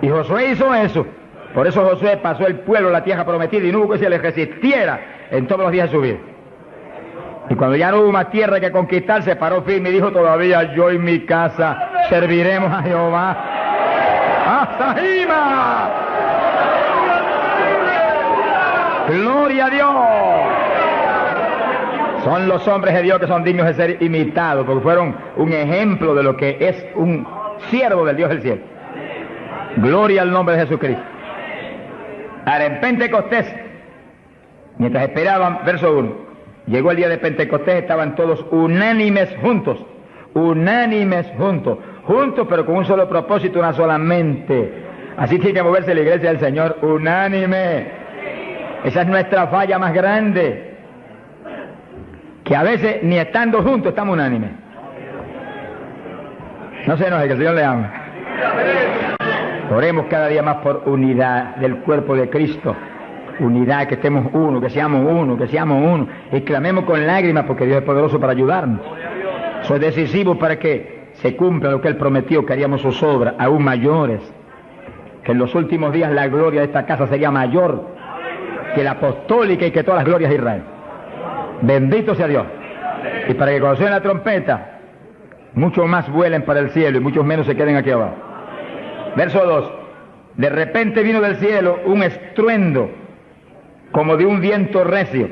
Y Josué hizo eso. Por eso Josué pasó el pueblo a la tierra prometida y no hubo que se le resistiera en todos los días de su vida. Y cuando ya no hubo más tierra que conquistar, se paró firme y dijo: todavía yo y mi casa serviremos a Jehová. ¡Hasta Jima! ¡Gloria a Dios! Son los hombres de Dios que son dignos de ser imitados, porque fueron un ejemplo de lo que es un siervo del Dios del cielo. Gloria al nombre de Jesucristo. Ahora, en Pentecostés, mientras esperaban, verso 1, llegó el día de Pentecostés, estaban todos unánimes juntos, juntos, pero con un solo propósito, una sola mente. Así tiene que moverse la iglesia del Señor, unánime. Esa es nuestra falla más grande, que a veces ni estando juntos estamos unánimes. No se enoje, que el Señor le ama. Oremos cada día más por unidad del cuerpo de Cristo. Unidad, que estemos uno, que seamos uno. Y clamemos con lágrimas, porque Dios es poderoso para ayudarnos. Eso es decisivo para que se cumpla lo que Él prometió, que haríamos sus obras aún mayores. Que en los últimos días la gloria de esta casa sería mayor que la apostólica y que todas las glorias de Israel. Bendito sea Dios. Y para que cuando suene la trompeta, muchos más vuelen para el cielo y muchos menos se queden aquí abajo. Verso 2. De repente vino del cielo un estruendo como de un viento recio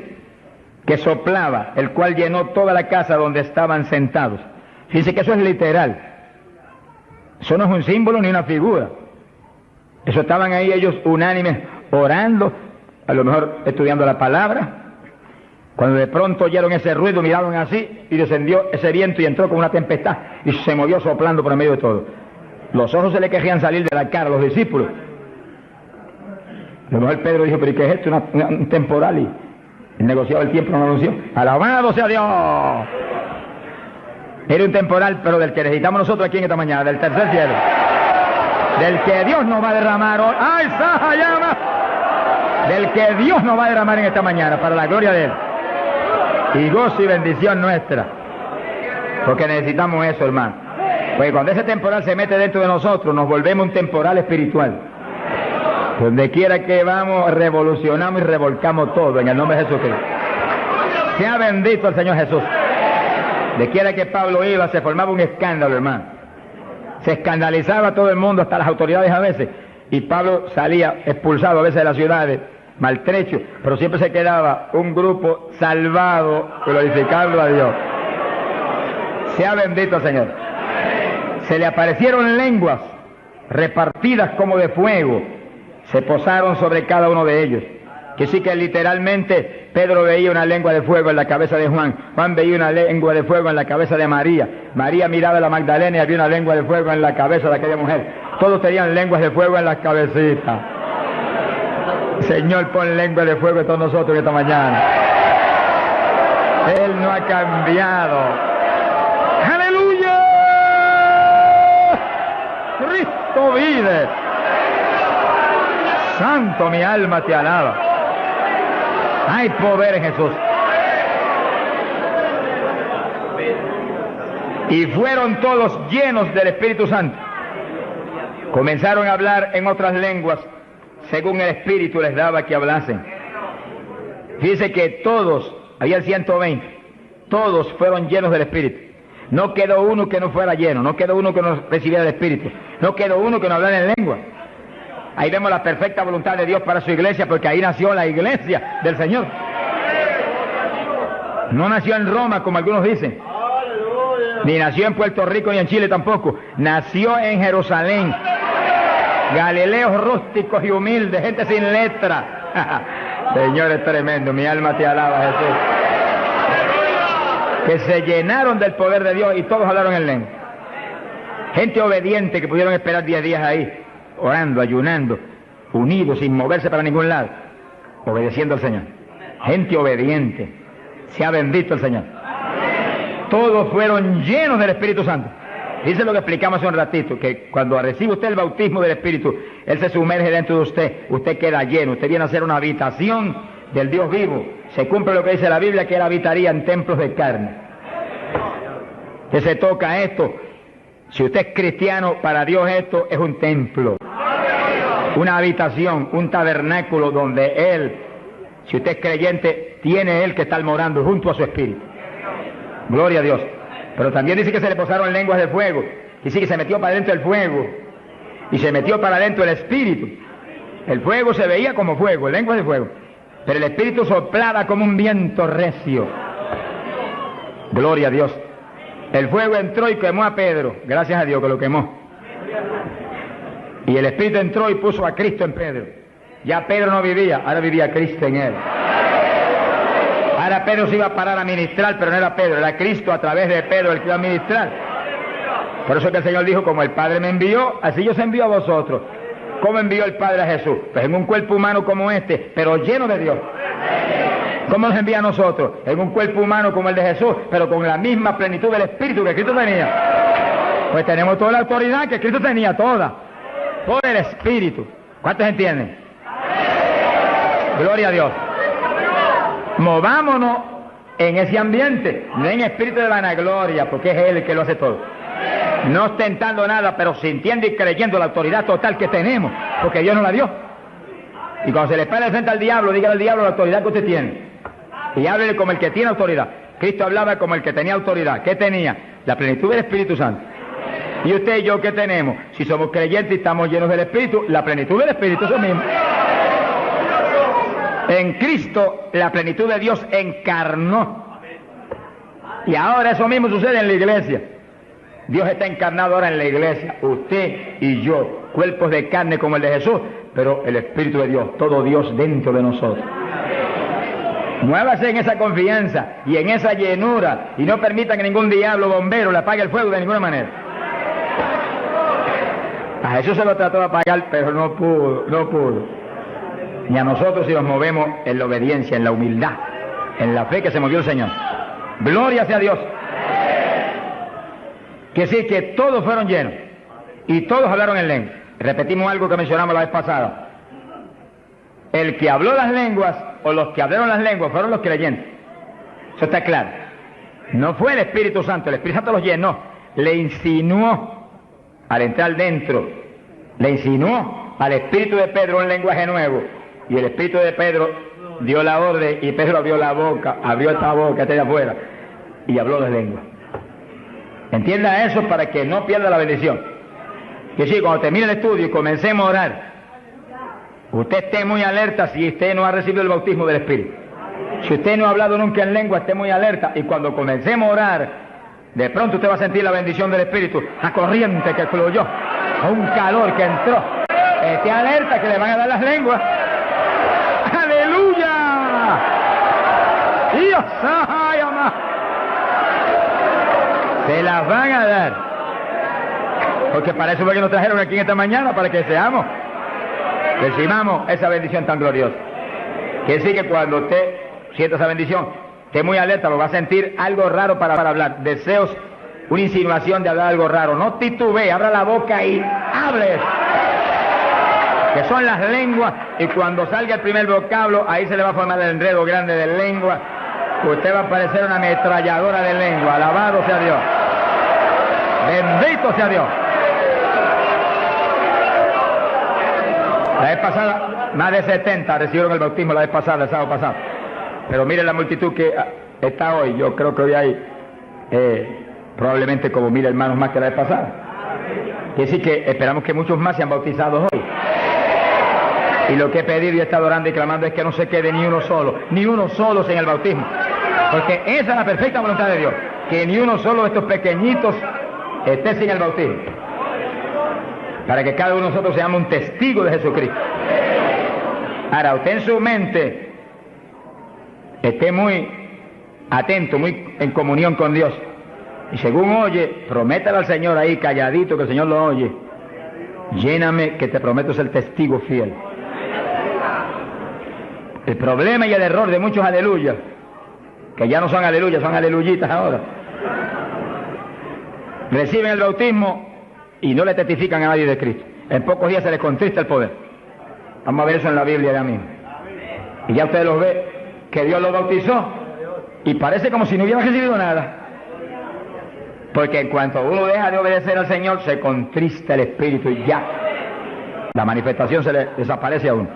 que soplaba, el cual llenó toda la casa donde estaban sentados. Fíjense que eso es literal. Eso no es un símbolo ni una figura. Eso estaban ahí ellos unánimes orando, a lo mejor estudiando la palabra. Cuando de pronto oyeron ese ruido, miraron así y descendió ese viento y entró con una tempestad y se movió soplando por el medio de todo. Los ojos se le querían salir de la cara a los discípulos. A lo mejor Pedro dijo: pero ¿qué es esto? Un temporal. Y el negociado del tiempo no lo anunció. ¡Alabado sea Dios! Era un temporal, pero del que necesitamos nosotros aquí en esta mañana, del tercer cielo. Del que Dios nos va a derramar hoy. ¡Ay, Saja llama! Del que Dios nos va a derramar en esta mañana, para la gloria de Él. Y gozo y bendición nuestra. Porque necesitamos eso, hermano. Porque cuando ese temporal se mete dentro de nosotros, nos volvemos un temporal espiritual. Donde quiera que vamos, revolucionamos y revolcamos todo en el nombre de Jesucristo. Sea bendito el Señor Jesús. De quiera que Pablo iba, se formaba un escándalo, hermano. Se escandalizaba todo el mundo, hasta las autoridades a veces. Y Pablo salía expulsado a veces de las ciudades, maltrecho, pero siempre se quedaba un grupo salvado, glorificando a Dios. Sea bendito el Señor. Se le aparecieron lenguas repartidas como de fuego, se posaron sobre cada uno de ellos. Que sí que literalmente Pedro veía una lengua de fuego en la cabeza de Juan, Juan veía una lengua de fuego en la cabeza de María, María miraba a la Magdalena y había una lengua de fuego en la cabeza de aquella mujer. Todos tenían lenguas de fuego en las cabecitas. Señor, pon lengua de fuego en todos nosotros esta mañana. Él no ha cambiado. ¡Aleluya! Cristo vive. Santo, mi alma te alaba. Hay poder en Jesús. Y fueron todos llenos del Espíritu Santo. Comenzaron a hablar en otras lenguas, según el Espíritu les daba que hablasen. Fíjense que todos, había 120, todos fueron llenos del Espíritu. No quedó uno que no fuera lleno, no quedó uno que no recibiera el Espíritu, no quedó uno que no hablara en lengua. Ahí vemos la perfecta voluntad de Dios para su iglesia, porque ahí nació la iglesia del Señor. No nació en Roma, como algunos dicen, ni nació en Puerto Rico, ni en Chile tampoco. Nació en Jerusalén. Galileos rústicos y humildes, gente sin letra. Señor, es tremendo, mi alma te alaba, Jesús. Que se llenaron del poder de Dios y todos hablaron en lengua. Gente obediente que pudieron esperar 10 días ahí, orando, ayunando, unidos, sin moverse para ningún lado, obedeciendo al Señor. Gente obediente. Sea bendito el Señor. Todos fueron llenos del Espíritu Santo. Dice lo que explicamos hace un ratito, que cuando recibe usted el bautismo del Espíritu, Él se sumerge dentro de usted, usted queda lleno, usted viene a ser una habitación del Dios vivo. Se cumple lo que dice la Biblia, que Él habitaría en templos de carne. Que se toca esto. Si usted es cristiano, para Dios esto es un templo. una habitación, un tabernáculo donde Él, si usted es creyente, tiene Él que estar morando junto a su espíritu. Gloria a Dios. Pero también dice que se le posaron lenguas de fuego. Dice que se metió para adentro el fuego y se metió para adentro el espíritu. El fuego se veía como fuego, lenguas de fuego, pero el espíritu soplaba como un viento recio. Gloria a Dios. El fuego entró y quemó a Pedro, gracias a Dios que lo quemó. Y el espíritu entró y puso a Cristo en Pedro. Ya Pedro no vivía, ahora vivía Cristo en él. Ahora Pedro se iba a parar a ministrar, pero no era Pedro, era Cristo a través de Pedro el que iba a ministrar. Por eso que el Señor dijo, como el Padre me envió, así yo os envío a vosotros. ¿Cómo envió el Padre a Jesús? Pues en un cuerpo humano como este, pero lleno de Dios. ¿Cómo nos envía a nosotros? En un cuerpo humano como el de Jesús, pero con la misma plenitud del Espíritu que Cristo tenía. Pues tenemos toda la autoridad que Cristo tenía, toda. Todo el Espíritu. ¿Cuántos entienden? Gloria a Dios. Movámonos en ese ambiente, no en espíritu de vanagloria, porque es Él el que lo hace todo. No ostentando nada, pero sintiendo y creyendo la autoridad total que tenemos, porque Dios nos la dio. Y cuando se le pare frente al diablo, dígale al diablo la autoridad que usted tiene. Y háblele como el que tiene autoridad. Cristo hablaba como el que tenía autoridad. ¿Qué tenía? La plenitud del Espíritu Santo. ¿Y usted y yo qué tenemos? Si somos creyentes y estamos llenos del Espíritu, la plenitud del Espíritu, eso mismo. En Cristo la plenitud de Dios encarnó. Y ahora eso mismo sucede en la iglesia. Dios está encarnado ahora en la iglesia, usted y yo, cuerpos de carne como el de Jesús, pero el Espíritu de Dios, todo Dios dentro de nosotros. Muévase en esa confianza y en esa llenura y no permita que ningún diablo bombero le apague el fuego de ninguna manera. A Jesús se lo trató de apagar, pero no pudo. Y a nosotros si nos movemos en la obediencia, en la humildad, en la fe que se movió el Señor. Gloria sea a Dios. Que sí, que todos fueron llenos y todos hablaron en lengua. Repetimos algo que mencionamos la vez pasada. El que habló las lenguas o los que hablaron las lenguas fueron los creyentes. Eso está claro. No fue el Espíritu Santo, el Espíritu Santo los llenó, le insinuó al entrar dentro, le insinuó al Espíritu de Pedro un lenguaje nuevo y el Espíritu de Pedro dio la orden y Pedro abrió la boca, abrió esta boca, esta de afuera y habló las lenguas. Entienda eso para que no pierda la bendición. Que sí, cuando termine el estudio y comencemos a orar, usted esté muy alerta si usted no ha recibido el bautismo del Espíritu. Si usted no ha hablado nunca en lengua, esté muy alerta. Y cuando comencemos a orar, de pronto usted va a sentir la bendición del Espíritu, la corriente que fluyó, un calor que entró. Esté alerta que le van a dar las lenguas. ¡Aleluya! ¡Dios! ¡Ay, amá! Se las van a dar. Porque para eso fue que nos trajeron aquí en esta mañana, para que seamos, recibamos esa bendición tan gloriosa. Quiere decir que cuando usted sienta esa bendición, esté muy alerta, lo va a sentir algo raro para hablar. Deseos, una insinuación de hablar algo raro. No titubee, abra la boca y hable. Que son las lenguas, y cuando salga el primer vocablo, ahí se le va a formar el enredo grande de lengua. Usted va a parecer una ametralladora de lengua. Alabado sea Dios. Bendito sea Dios. La vez pasada, más de 70 recibieron el bautismo la vez pasada, el sábado pasado. Pero mire la multitud que está hoy. Yo creo que hoy hay probablemente como 1000 hermanos más que la vez pasada. Quiere decir que esperamos que muchos más sean bautizados hoy. Y lo que he pedido y he estado orando y clamando es que no se quede ni uno solo sin el bautismo. Porque esa es la perfecta voluntad de Dios, que ni uno solo de estos pequeñitos esté sin el bautismo. Para que cada uno de nosotros seamos un testigo de Jesucristo. Ahora, usted en su mente esté muy atento, muy en comunión con Dios. Y según oye, prométale al Señor ahí calladito, que el Señor lo oye. Lléname, que te prometo ser testigo fiel. El problema y el error de muchos aleluyas, que ya no son aleluyas, son aleluyitas ahora, reciben el bautismo y no le testifican a nadie de Cristo. En pocos días se les contrista el poder. Vamos a ver eso en la Biblia ya mismo. Y ya usted los ve, que Dios los bautizó y parece como si no hubiera recibido nada. Porque en cuanto uno deja de obedecer al Señor, se contrista el Espíritu y ya. La manifestación se le desaparece a uno.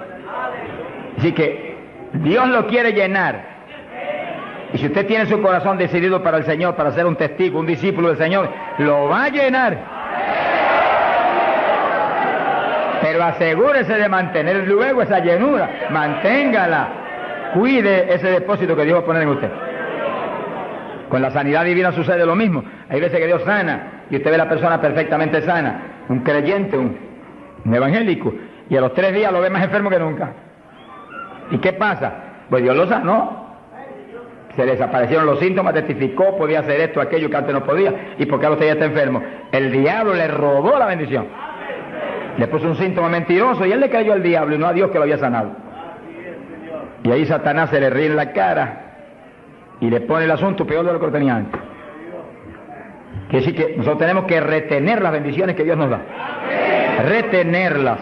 Así que Dios lo quiere llenar. Y si usted tiene su corazón decidido para el Señor, para ser un testigo, un discípulo del Señor, lo va a llenar. Pero asegúrese de mantener luego esa llenura, manténgala, cuide ese depósito que Dios va a poner en usted. Con la sanidad divina sucede lo mismo. Hay veces que Dios sana y usted ve a la persona perfectamente sana, un creyente, un evangélico, y a los 3 días lo ve más enfermo que nunca. ¿Y qué pasa? Pues Dios lo sanó. Se desaparecieron los síntomas, testificó, podía hacer esto, aquello que antes no podía. ¿Y por qué ahora usted ya está enfermo? El diablo le robó la bendición. Le puso un síntoma mentiroso y él le creyó al diablo y no a Dios que lo había sanado. Y ahí Satanás se le ríe en la cara y le pone el asunto peor de lo que lo tenía antes. Quiere decir que nosotros tenemos que retener las bendiciones que Dios nos da. Retenerlas.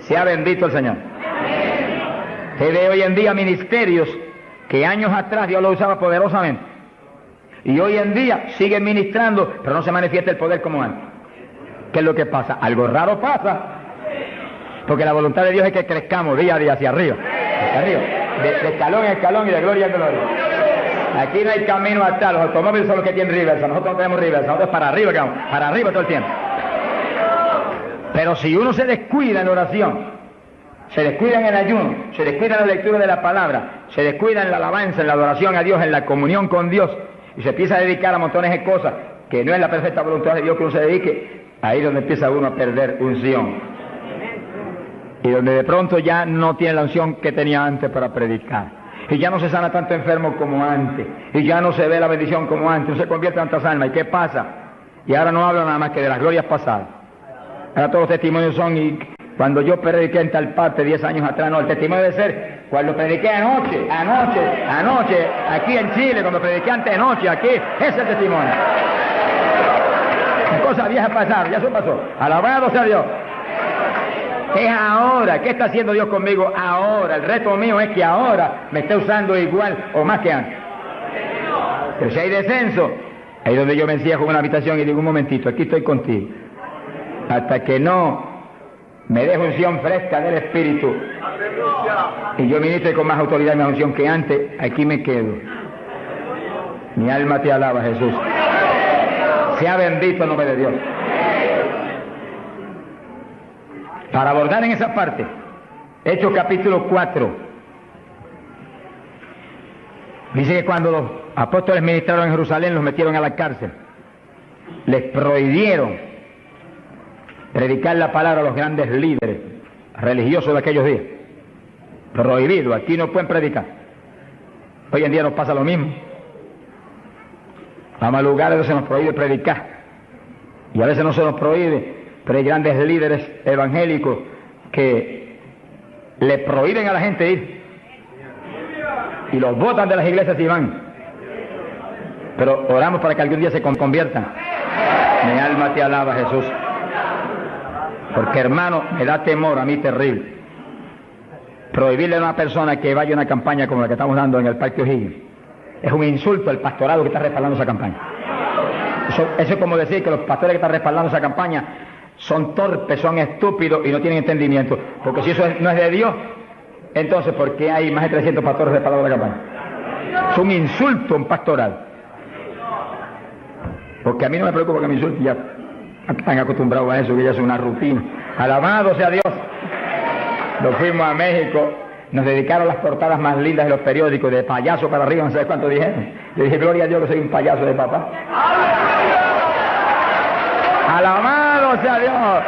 Sea bendito el Señor. Se ve hoy en día ministerios que años atrás Dios lo usaba poderosamente. Y hoy en día siguen ministrando, pero no se manifiesta el poder como antes. ¿Qué es lo que pasa? Algo raro pasa. Porque la voluntad de Dios es que crezcamos día a día hacia arriba. Hacia arriba. De escalón en escalón y de gloria en gloria. Aquí no hay camino atrás. Los automóviles son los que tienen reversa. Nosotros no tenemos reversa. Nosotros para arriba, para arriba todo el tiempo. Pero si uno se descuida en la oración, se descuida en el ayuno, se descuida en la lectura de la palabra, se descuida en la alabanza, en la adoración a Dios, en la comunión con Dios, y se empieza a dedicar a montones de cosas que no es la perfecta voluntad de Dios que uno se dedique, ahí es donde empieza uno a perder unción. Y donde de pronto ya no tiene la unción que tenía antes para predicar. Y ya no se sana tanto enfermo como antes. Y ya no se ve la bendición como antes. No se convierte en tantas almas. ¿Y qué pasa? Y ahora no hablo nada más que de las glorias pasadas. Ahora todos los testimonios son, y cuando yo prediqué en tal parte 10 años atrás, no, el testimonio debe ser cuando prediqué anoche, aquí en Chile, cuando prediqué anoche, aquí, ese es el testimonio. Las cosas viejas pasaron, ya eso pasó. Alabado sea Dios. Es ahora. ¿Qué está haciendo Dios conmigo ahora? El reto mío es que ahora me esté usando igual o más que antes. Pero si hay descenso, ahí donde yo me encierro en una habitación y digo, un momentito, aquí estoy contigo. Hasta que no me deje unción fresca del Espíritu y yo ministre con más autoridad y más unción que antes, aquí me quedo. Mi alma te alaba, Jesús. Sea bendito el nombre de Dios. Para abordar en esa parte, Hechos capítulo 4, dice que cuando los apóstoles ministraron en Jerusalén, los metieron a la cárcel, les prohibieron predicar la palabra a los grandes líderes religiosos de aquellos días. Prohibido, aquí no pueden predicar. Hoy en día nos pasa lo mismo. Vamos a lugares donde se nos prohíbe predicar, y a veces no se nos prohíbe, pero hay grandes líderes evangélicos que le prohíben a la gente ir y los botan de las iglesias y van. Pero oramos para que algún día se conviertan. Mi alma te alaba, Jesús. Porque, hermano, me da temor a mí terrible prohibirle a una persona que vaya a una campaña como la que estamos dando en el Parque O'Higgins. Es un insulto al pastorado que está respaldando esa campaña. Eso es como decir que los pastores que están respaldando esa campaña son torpes, son estúpidos y no tienen entendimiento. Porque si eso no es de Dios, entonces ¿por qué hay más de 300 pastores respaldando la campaña? Es un insulto a un pastoral. Porque a mí no me preocupa que me insulten, ya están acostumbrados a eso, que ya es una rutina. Alabado sea Dios. Nos fuimos a México, nos dedicaron las portadas más lindas de los periódicos, de payaso para arriba, no sé cuánto dijeron. Yo dije, gloria a Dios que soy un payaso de papá. Alabado sea Dios.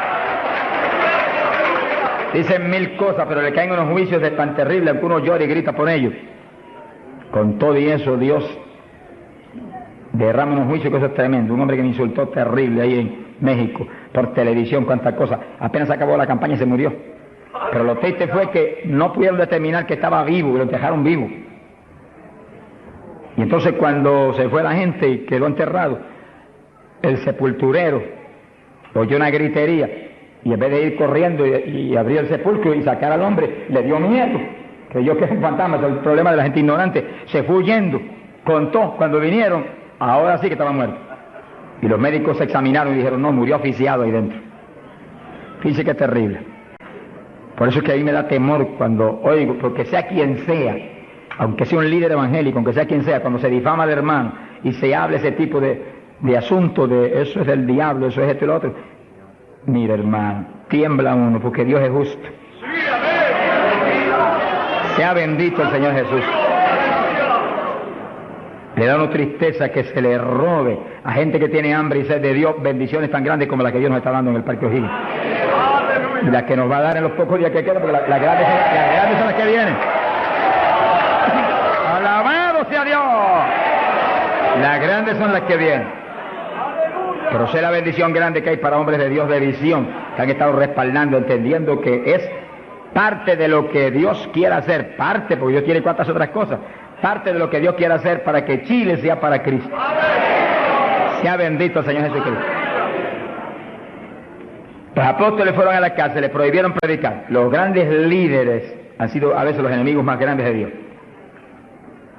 Dicen 1000 cosas, pero le caen unos juicios de tan terribles que uno llora y grita por ellos. Con todo y eso, Dios derrama unos juicios que eso es tremendo. Un hombre que me insultó terrible ahí en México, por televisión, cuántas cosas. Apenas acabó la campaña y se murió. Pero lo triste fue que no pudieron determinar que estaba vivo, y lo dejaron vivo. Y entonces cuando se fue la gente y quedó enterrado, el sepulturero oyó una gritería, y en vez de ir corriendo y abrir el sepulcro y sacar al hombre, le dio miedo, creyó que es un fantasma. Es el problema de la gente ignorante. Se fue huyendo, contó, cuando vinieron, ahora sí que estaba muerto. Y los médicos se examinaron y dijeron, no, murió asfixiado ahí dentro. Fíjese que es terrible. Por eso es que a mí me da temor cuando oigo, porque sea quien sea, aunque sea un líder evangélico, aunque sea quien sea, cuando se difama de hermano y se habla ese tipo de asunto de eso es del diablo, eso es esto y lo otro. Mira, hermano, tiembla uno porque Dios es justo. Sea bendito el Señor Jesús. Le da una tristeza que se le robe a gente que tiene hambre y sed de Dios bendiciones tan grandes como la que Dios nos está dando en el Parque O'Higgins. Y las que nos va a dar en los pocos días que quedan, porque las grandes son las que vienen. ¡Alabado sea Dios! Las grandes son las que vienen. Pero sé la bendición grande que hay para hombres de Dios de visión, que han estado respaldando, entendiendo que es parte de lo que Dios quiere hacer, parte, porque Dios quiere cuantas otras cosas, parte de lo que Dios quiere hacer para que Chile sea para Cristo. Sea bendito el Señor Jesucristo. Los apóstoles fueron a la cárcel, les prohibieron predicar. Los grandes líderes han sido a veces los enemigos más grandes de Dios.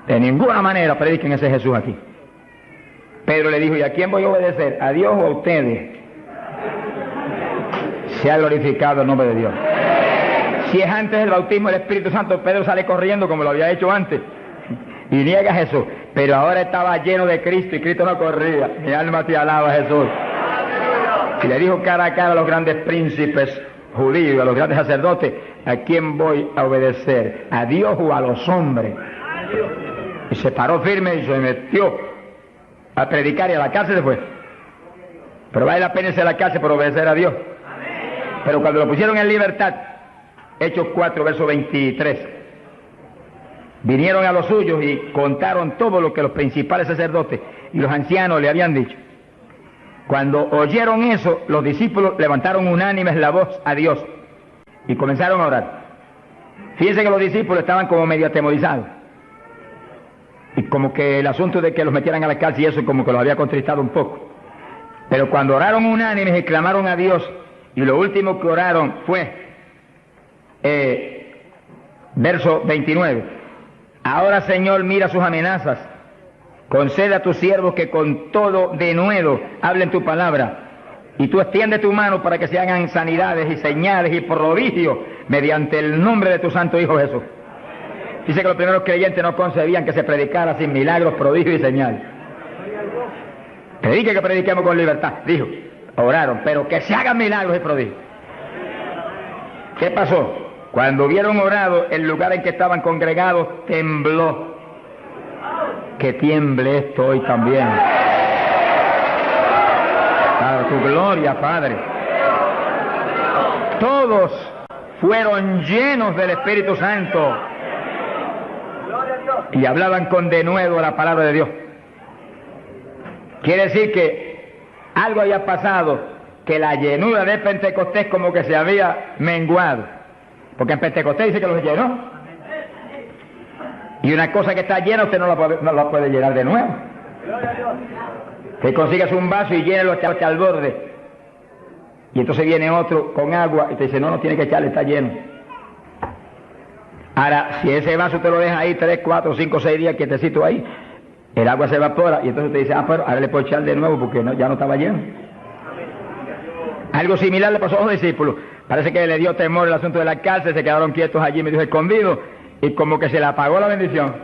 De ninguna manera prediquen ese Jesús aquí. Pedro le dijo, ¿y a quién voy a obedecer? ¿A Dios o a ustedes? Sea glorificado el nombre de Dios. Si es antes del bautismo del Espíritu Santo, Pedro sale corriendo como lo había hecho antes y niega a Jesús, pero ahora estaba lleno de Cristo y Cristo no corría. Mi alma te alaba, Jesús. Y le dijo cara a cara a los grandes príncipes judíos, a los grandes sacerdotes, ¿a quién voy a obedecer? ¿A Dios o a los hombres? Y se paró firme y se metió a predicar y a la cárcel se fue. Pero vale la pena irse a la cárcel por obedecer a Dios. Pero cuando lo pusieron en libertad, Hechos 4, verso 23, vinieron a los suyos y contaron todo lo que los principales sacerdotes y los ancianos le habían dicho. Cuando oyeron eso, los discípulos levantaron unánimes la voz a Dios y comenzaron a orar. Fíjense que los discípulos estaban como medio atemorizados y como que el asunto de que los metieran a la cárcel y eso como que los había contristado un poco. Pero cuando oraron unánimes y clamaron a Dios, y lo último que oraron fue verso 29, ahora Señor mira sus amenazas, concede a tus siervos que con todo denuedo hablen tu palabra, y tú extiende tu mano para que se hagan sanidades y señales y prodigios mediante el nombre de tu santo Hijo Jesús. Dice que los primeros creyentes no concebían que se predicara sin milagros, prodigios y señales. Predique que prediquemos con libertad, dijo. Oraron, pero que se hagan milagros y prodigios. ¿Qué pasó? Cuando hubieron orado, el lugar en que estaban congregados tembló. Que tiemble esto hoy también. Para tu gloria, Padre. Todos fueron llenos del Espíritu Santo y hablaban con denuedo la palabra de Dios. Quiere decir que algo había pasado, que la llenura de Pentecostés como que se había menguado, porque en Pentecostés dice que los llenó, y una cosa que está llena usted no la puede llenar de nuevo. Que consigas un vaso y llénelo hasta al borde, y entonces viene otro con agua y te dice no tiene que echarle, está lleno. Ahora, si ese vaso te lo deja ahí 3, 4, 5, 6 días quietecito ahí, el agua se evapora y entonces te dice, pero ahora le puedo echar de nuevo porque ya no estaba lleno. Algo similar le pasó a los discípulos. Parece que le dio temor el asunto de la cárcel, se quedaron quietos allí, medio escondidos, y como que se le apagó la bendición.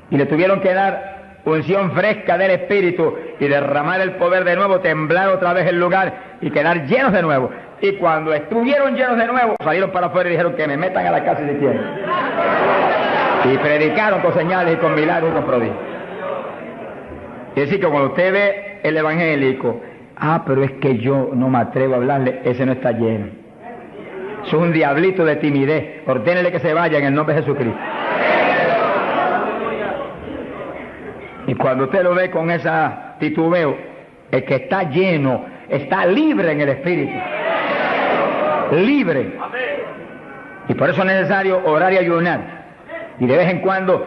Y le tuvieron que dar unción fresca del Espíritu y derramar el poder de nuevo, temblar otra vez el lugar y quedar llenos de nuevo. Y cuando estuvieron llenos de nuevo, salieron para afuera y dijeron que me metan a la cárcel si quieren. Y predicaron con señales y con milagros y con prodigios. Es decir, que cuando usted ve el evangélico, pero es que yo no me atrevo a hablarle, ese no está lleno. Eso es un diablito de timidez. Ordénele que se vaya en el nombre de Jesucristo. Y cuando usted lo ve con esa titubeo, el que está lleno, está libre en el Espíritu. Libre. Y por eso es necesario orar y ayunar. Y de vez en cuando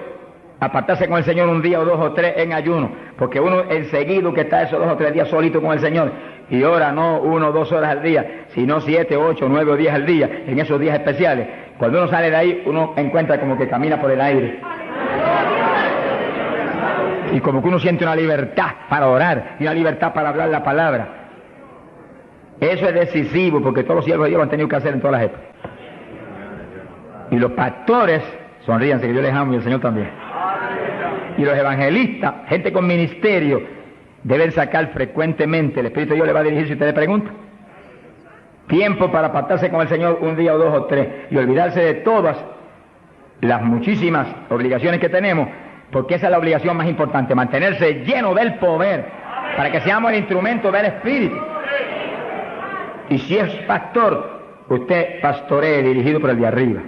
apartarse con el Señor un día o 2 o 3 en ayuno, porque uno enseguida que está esos 2 o 3 días solito con el Señor y ora no 1 o 2 horas al día, sino 7, 8, 9 o 10 al día, en esos días especiales. Cuando uno sale de ahí, uno encuentra como que camina por el aire y como que uno siente una libertad para orar y una libertad para hablar la palabra. Eso es decisivo, porque todos los siervos de Dios lo han tenido que hacer en todas las épocas. Y los pastores, sonríanse que yo les amo y el Señor también. Y los evangelistas, gente con ministerio, deben sacar frecuentemente, el Espíritu de Dios le va a dirigir si usted le pregunta, tiempo para apartarse con el Señor un día o dos o tres y olvidarse de todas las muchísimas obligaciones que tenemos, porque esa es la obligación más importante, mantenerse lleno del poder para que seamos el instrumento del Espíritu. Y si es pastor, usted pastoree dirigido por el de arriba.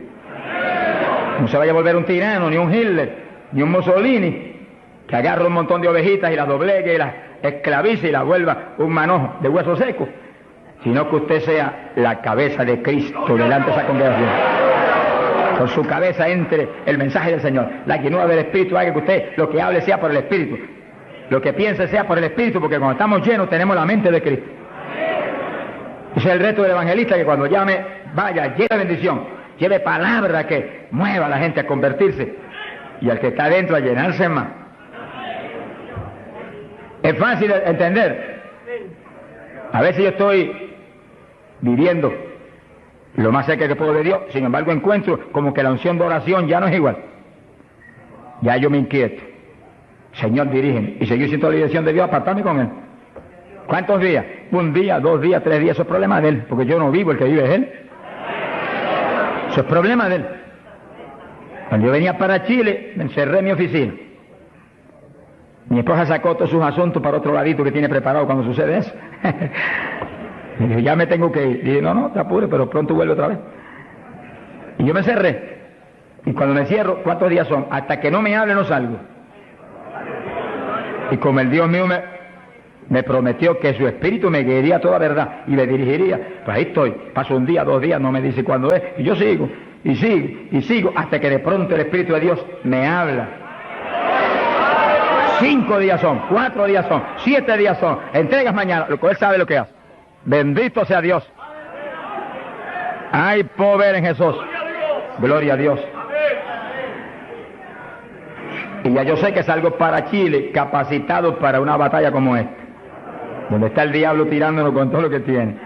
No se vaya a volver un tirano, ni un Hitler, ni un Mussolini, que agarra un montón de ovejitas y las doblegue y las esclavice y las vuelva un manojo de hueso seco, sino que usted sea la cabeza de Cristo delante de esa congregación. Con su cabeza entre el mensaje del Señor. La llenura del Espíritu haga que usted lo que hable sea por el Espíritu, lo que piense sea por el Espíritu, porque cuando estamos llenos tenemos la mente de Cristo. Ese es el reto del evangelista, que cuando llame, vaya, lleve bendición, lleve palabra que mueva a la gente a convertirse y al que está adentro a llenarse más. Es fácil de entender. A veces yo estoy viviendo lo más cerca que puedo de Dios, sin embargo encuentro como que la unción de oración ya no es igual. Ya yo me inquieto. Señor, dirígeme. Y seguir siendo la dirección de Dios, apartarme con Él. ¿Cuántos días? Un día, 2 días, 3 días, eso es problema de Él, porque yo no vivo, el que vive es Él. Eso es problema de Él. Cuando yo venía para Chile, me encerré en mi oficina. Mi esposa sacó todos sus asuntos para otro ladito que tiene preparado cuando sucede eso. Y dijo, ya me tengo que ir. Y dije, no, te apures, pero pronto vuelve otra vez. Y yo me cerré. Y cuando me cierro, ¿cuántos días son? Hasta que no me hable no salgo. Y como el Dios mío me prometió que su espíritu me guiaría a toda verdad y me dirigiría, pues ahí estoy. Paso un día, 2 días, no me dice cuándo es. Y yo sigo, y sigo, y sigo, hasta que de pronto el Espíritu de Dios me habla. 5 días son, 4 días son, 7 días son, entregas mañana, lo que Él sabe lo que hace. Bendito sea Dios. Hay poder en Jesús. Gloria a Dios. Y ya yo sé que salgo para Chile capacitado para una batalla como esta, donde está el diablo tirándonos con todo lo que tiene,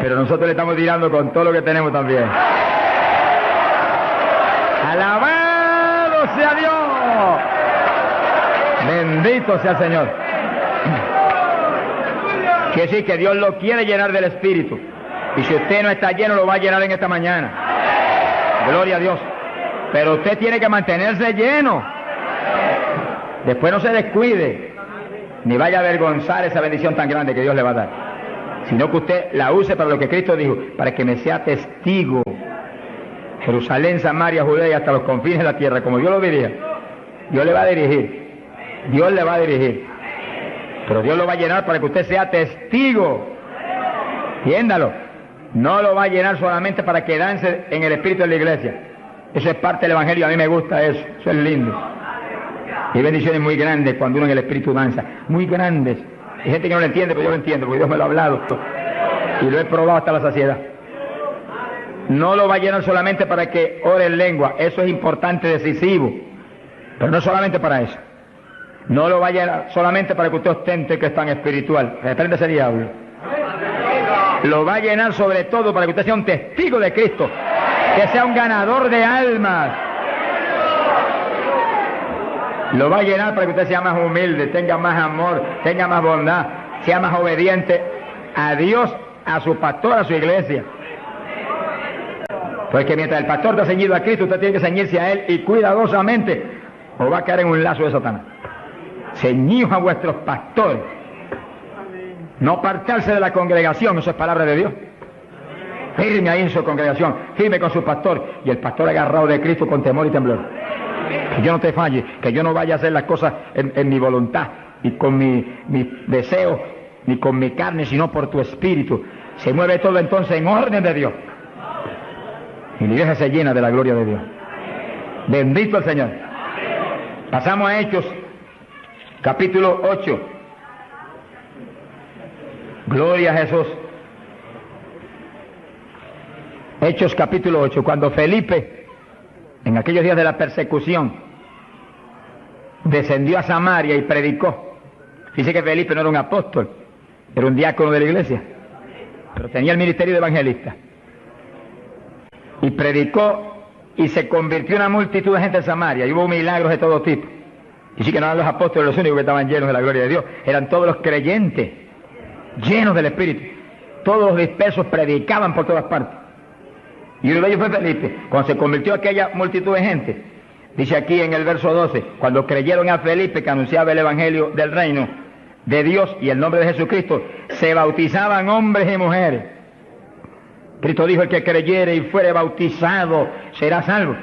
pero nosotros le estamos tirando con todo lo que tenemos también. ¡Alabado sea Dios! Bendito sea el Señor. Quiere decir que Dios lo quiere llenar del Espíritu. Y si usted no está lleno, lo va a llenar en esta mañana. Gloria a Dios. Pero usted tiene que mantenerse lleno. Después no se descuide, ni vaya a avergonzar esa bendición tan grande que Dios le va a dar. Sino que usted la use para lo que Cristo dijo, para que me sea testigo. Jerusalén, Samaria, Judea y hasta los confines de la tierra, como Dios lo dirija. Dios le va a dirigir. Dios le va a dirigir. Pero Dios lo va a llenar para que usted sea testigo. Entiéndalo. No lo va a llenar solamente para quedarse en el espíritu de la iglesia. Eso es parte del evangelio, a mí me gusta eso. Eso es lindo. Hay bendiciones muy grandes cuando uno en el espíritu danza. Muy grandes. Hay gente que no lo entiende, pero yo lo entiendo, porque Dios me lo ha hablado. Y lo he probado hasta la saciedad. No lo va a llenar solamente para que ore en lengua. Eso es importante, decisivo. Pero no solamente para eso. No lo va a llenar solamente para que usted ostente que es tan espiritual. Reprende ese diablo. Lo va a llenar sobre todo para que usted sea un testigo de Cristo, que sea un ganador de almas. Lo va a llenar para que usted sea más humilde, tenga más amor, tenga más bondad, sea más obediente a Dios, a su pastor, a su iglesia. Porque mientras el pastor está ceñido a Cristo, usted tiene que ceñirse a Él y cuidadosamente, o va a caer en un lazo de Satanás. Ceñidos a vuestros pastores. No apartarse de la congregación, eso es palabra de Dios. Firme ahí en su congregación, firme con su pastor, y el pastor agarrado de Cristo con temor y temblor. Que yo no te falle, que yo no vaya a hacer las cosas en mi voluntad y con mi deseo, ni con mi carne, sino por tu espíritu. Se mueve todo entonces en orden de Dios. Y la iglesia se llena de la gloria de Dios. Bendito el Señor. Pasamos a Hechos, capítulo 8. Gloria a Jesús. Hechos capítulo 8, cuando Felipe, en aquellos días de la persecución, descendió a Samaria y predicó. Dice que Felipe no era un apóstol, era un diácono de la iglesia. pero tenía el ministerio de evangelista. Y predicó y se convirtió una multitud de gente en Samaria, y hubo milagros de todo tipo. Y sí que no eran los apóstoles los únicos que estaban llenos de la gloria de Dios, eran todos los creyentes, llenos del Espíritu. Todos los dispersos predicaban por todas partes. Y uno de ellos fue Felipe. Cuando se convirtió aquella multitud de gente, dice aquí en el verso 12, cuando creyeron a Felipe que anunciaba el evangelio del reino de Dios y el nombre de Jesucristo, se bautizaban hombres y mujeres. Cristo dijo: el que creyere y fuere bautizado será salvo.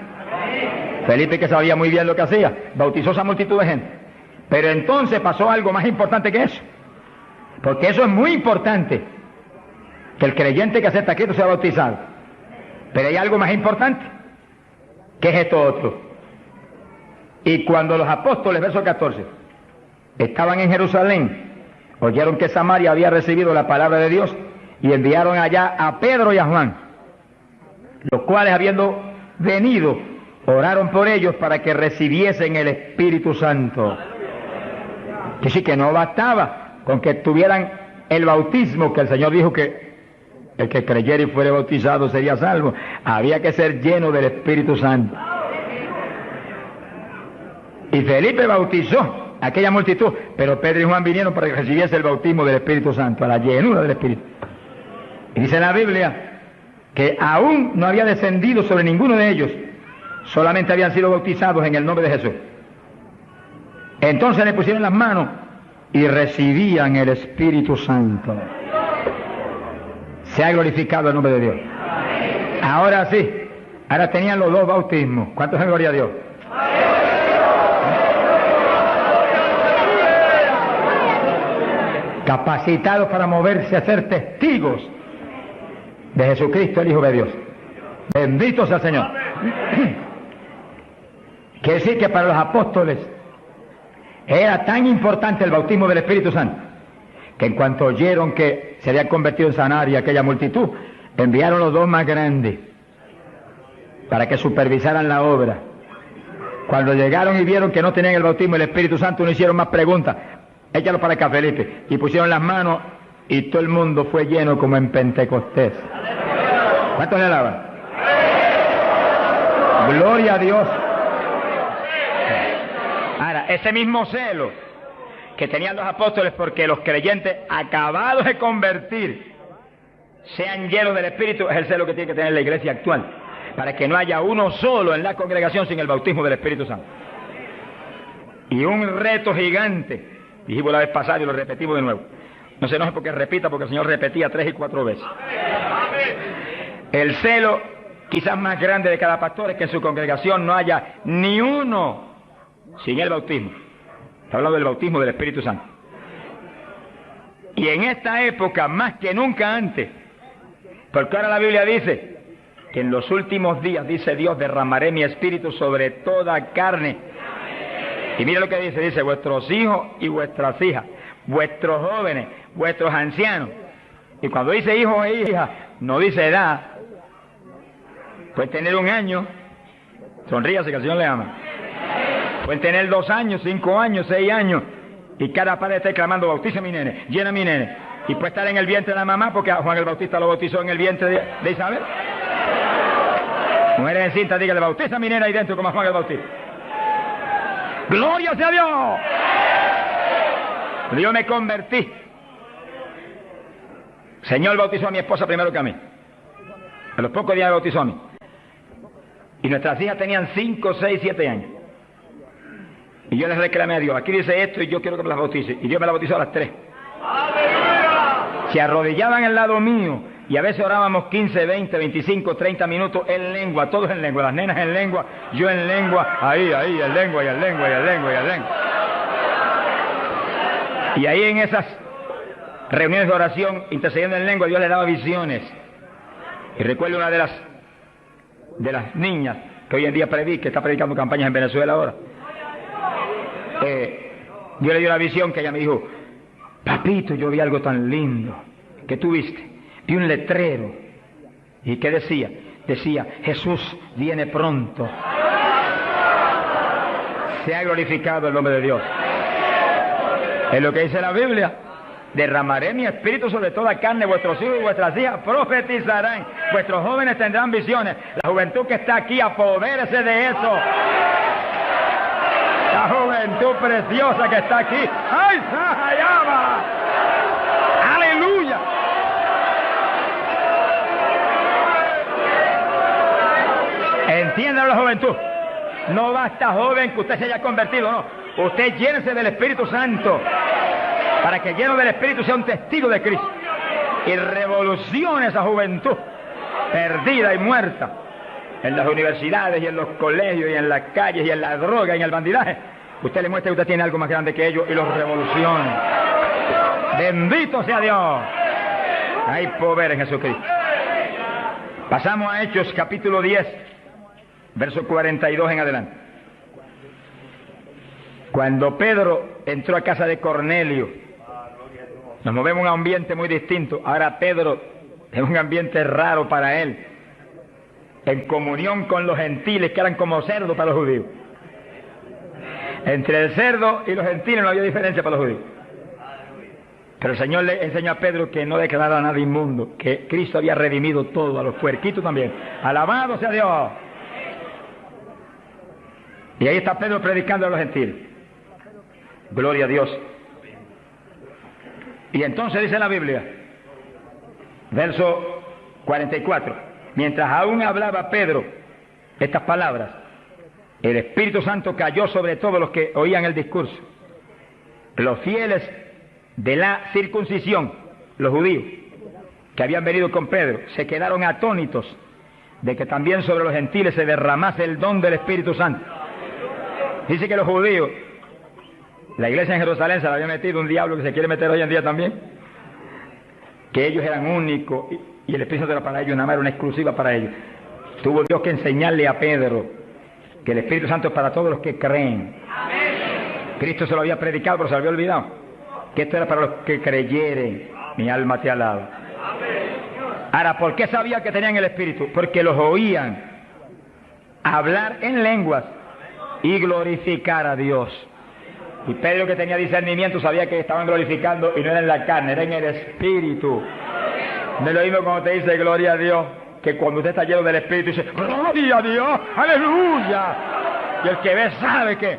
Felipe, que sabía muy bien lo que hacía, bautizó a esa multitud de gente. Pero entonces pasó algo más importante que eso, porque eso es muy importante, que el creyente que acepta a Cristo sea bautizado. Pero hay algo más importante, que es esto otro. Y cuando los apóstoles, verso 14, estaban en Jerusalén, oyeron que Samaria había recibido la palabra de Dios, y enviaron allá a Pedro y a Juan, los cuales, habiendo venido, oraron por ellos para que recibiesen el Espíritu Santo. Que sí, que no bastaba con que tuvieran el bautismo, que el Señor dijo que el que creyera y fuere bautizado sería salvo. Había que ser lleno del Espíritu Santo. Y Felipe bautizó a aquella multitud, pero Pedro y Juan vinieron para que recibiese el bautismo del Espíritu Santo, a la llenura del Espíritu. Y dice la Biblia que aún no había descendido sobre ninguno de ellos, solamente habían sido bautizados en el nombre de Jesús. Entonces le pusieron las manos y recibían el Espíritu Santo. Se ha glorificado el nombre de Dios. Ahora sí, ahora tenían los dos bautismos. ¿Cuántos en gloria a Dios? Capacitados para moverse a ser testigos de Jesucristo, el Hijo de Dios. Bendito sea el Señor. Quiere decir que para los apóstoles era tan importante el bautismo del Espíritu Santo, que en cuanto oyeron que se había convertido en Samaria aquella multitud, enviaron los dos más grandes para que supervisaran la obra. Cuando llegaron y vieron que no tenían el bautismo del Espíritu Santo, no hicieron más preguntas. Échalo para acá, Felipe. Y pusieron las manos y todo el mundo fue lleno como en Pentecostés. ¿Cuántos le alaban? Gloria a Dios. Ahora, ese mismo celo que tenían los apóstoles porque los creyentes acabados de convertir sean llenos del Espíritu, es el celo que tiene que tener la iglesia actual, para que no haya uno solo en la congregación sin el bautismo del Espíritu Santo. Y un reto gigante, dijimos la vez pasada y lo repetimos de nuevo. No se enoje porque repita, porque el Señor repetía 3 y 4 veces. El celo quizás más grande de cada pastor es que en su congregación no haya ni uno sin el bautismo. Está hablando del bautismo del Espíritu Santo. Y en esta época, más que nunca antes, porque ahora la Biblia dice que en los últimos días, dice Dios, derramaré mi espíritu sobre toda carne. Y mira lo que dice, vuestros hijos y vuestras hijas, vuestros jóvenes, vuestros ancianos. Y cuando dice hijos e hijas, no dice edad. Pueden tener 1 año, sonríase que el Señor le ama. Pueden tener 2 años, 5 años, 6 años, y cada padre está clamando: bautiza mi nene, llena mi nene. Y puede estar en el vientre de la mamá, porque a Juan el Bautista lo bautizó en el vientre de Isabel. Mujeres en cinta, dígale: bautiza mi nena ahí dentro como a Juan el Bautista. ¡Gloria sea a Dios! Yo me convertí. El Señor bautizó a mi esposa primero que a mí. A los pocos días me bautizó a mí. Y nuestras hijas tenían 5, 6, 7 años. Y yo les reclamé a Dios: aquí dice esto y yo quiero que me las bautice. Y Dios me las bautizó a las 3. Se arrodillaban al lado mío y a veces orábamos 15, 20, 25, 30 minutos en lengua, todos en lengua, las nenas en lengua, yo en lengua, ahí, en lengua, y en lengua, y en lengua, y en lengua. Y ahí en esas reuniones de oración, intercediendo en lengua, Dios le daba visiones. Y recuerdo una de las niñas que hoy en día que está predicando campañas en Venezuela ahora. Dios le dio la visión que ella me dijo: papito, yo vi algo tan lindo. ¿Qué tú viste? Vi un letrero. ¿Y qué decía? Decía: Jesús viene pronto. Se ha glorificado el nombre de Dios. Es lo que dice la Biblia. derramaré mi espíritu sobre toda carne, vuestros hijos y vuestras hijas profetizarán, vuestros jóvenes tendrán visiones. La juventud que está aquí, apodérese de eso. La juventud preciosa que está aquí. ¡Ay, Sahayama! ¡Aleluya! Entiéndalo, la juventud. No basta, joven, que usted se haya convertido, no. Usted llénese del Espíritu Santo, para que lleno del Espíritu sea un testigo de Cristo y revolucione esa juventud perdida y muerta en las universidades y en los colegios y en las calles y en la droga y en el bandidaje. Usted le muestra que usted tiene algo más grande que ellos y los revolucione. Bendito sea Dios. Hay poder en Jesucristo. Pasamos a Hechos capítulo 10, verso 42 en adelante. Cuando Pedro entró a casa de Cornelio, nos movemos en un ambiente muy distinto. Ahora Pedro es un ambiente raro para él, en comunión con los gentiles que eran como cerdos para los judíos. Entre el cerdo y los gentiles no había diferencia para los judíos. Pero el Señor le enseñó a Pedro que no declarara a nada inmundo, que Cristo había redimido todo, a los puerquitos también. Alabado sea Dios. Y ahí está Pedro predicando a los gentiles. Gloria a Dios. Y entonces dice la Biblia, verso 44, mientras aún hablaba Pedro estas palabras, el Espíritu Santo cayó sobre todos los que oían el discurso. Los fieles de la circuncisión, los judíos, que habían venido con Pedro, se quedaron atónitos de que también sobre los gentiles se derramase el don del Espíritu Santo. Dice que los judíos, la iglesia en Jerusalén se la había metido un diablo que se quiere meter hoy en día también, que ellos eran únicos y el Espíritu Santo era para ellos, nada más era una exclusiva para ellos. Tuvo Dios que enseñarle a Pedro que el Espíritu Santo es para todos los que creen. Cristo se lo había predicado, pero se lo había olvidado, que esto era para los que creyeren. Mi alma te alaba. Ahora, ¿por qué sabía que tenían el Espíritu? Porque los oían hablar en lenguas y glorificar a Dios. Y Pedro, que tenía discernimiento, sabía que estaban glorificando y no era en la carne, era en el Espíritu. No es lo mismo cuando te dice gloria a Dios, que cuando usted está lleno del Espíritu dice gloria a Dios, aleluya. Y el que ve sabe que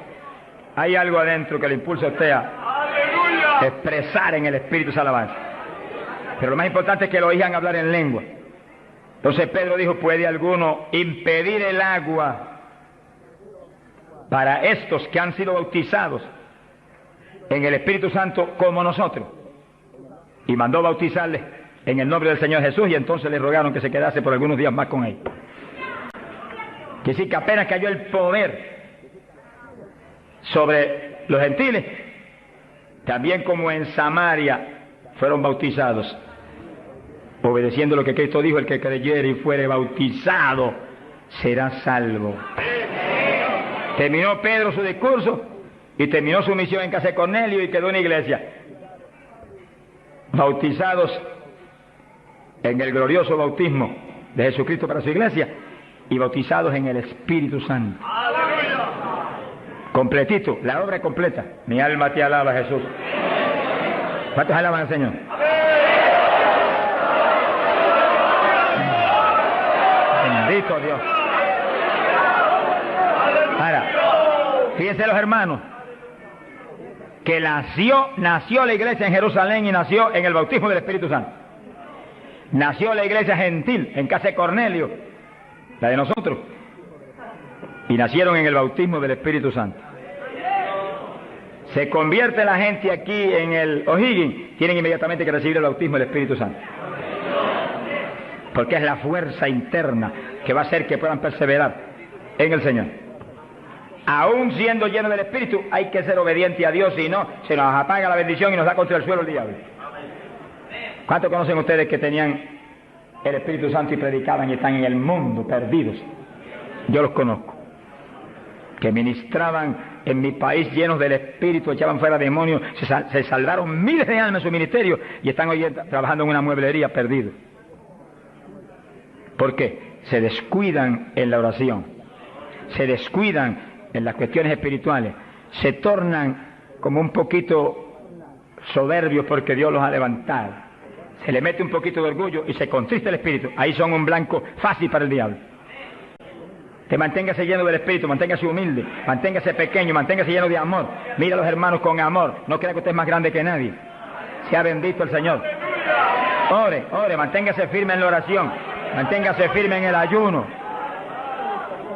hay algo adentro que le impulsa a usted a expresar en el Espíritu esa alabanza. Pero lo más importante es que lo oigan hablar en lengua. Entonces Pedro dijo, ¿puede alguno impedir el agua para estos que han sido bautizados en el Espíritu Santo como nosotros? Y mandó bautizarles en el nombre del Señor Jesús, y entonces le rogaron que se quedase por algunos días más con él. Que sí, que apenas cayó el poder sobre los gentiles, también como en Samaria fueron bautizados, obedeciendo lo que Cristo dijo: el que creyere y fuere bautizado será salvo. Terminó Pedro su discurso y terminó su misión en casa de Cornelio y quedó una iglesia, bautizados en el glorioso bautismo de Jesucristo para su iglesia y bautizados en el Espíritu Santo. ¡Aleluya! Completito, la obra completa. Mi alma te alaba, Jesús. ¿Cuántos alaban al Señor? Bendito Dios. Ahora, fíjense los hermanos, que nació la iglesia en Jerusalén y nació en el bautismo del Espíritu Santo. Nació la iglesia gentil en casa de Cornelio, la de nosotros, y nacieron en el bautismo del Espíritu Santo. Se convierte la gente aquí en el O'Higgins, tienen inmediatamente que recibir el bautismo del Espíritu Santo, porque es la fuerza interna que va a hacer que puedan perseverar en el Señor. Aún siendo lleno del Espíritu, hay que ser obediente a Dios, si no, se nos apaga la bendición y nos da contra el suelo el diablo. ¿Cuántos conocen ustedes que tenían el Espíritu Santo y predicaban y están en el mundo perdidos? Yo los conozco, que ministraban en mi país llenos del Espíritu, echaban fuera demonios, se salvaron miles de almas en su ministerio y están hoy trabajando en una mueblería perdidos. ¿Por qué? Se descuidan en la oración, se descuidan en las cuestiones espirituales, se tornan como un poquito soberbios porque Dios los ha levantado. Se le mete un poquito de orgullo y se contrista el espíritu. Ahí son un blanco fácil para el diablo. Que manténgase lleno del espíritu, manténgase humilde, manténgase pequeño, manténgase lleno de amor. Mira a los hermanos con amor. No crea que usted es más grande que nadie. Sea bendito el Señor. Ore, ore, manténgase firme en la oración, manténgase firme en el ayuno.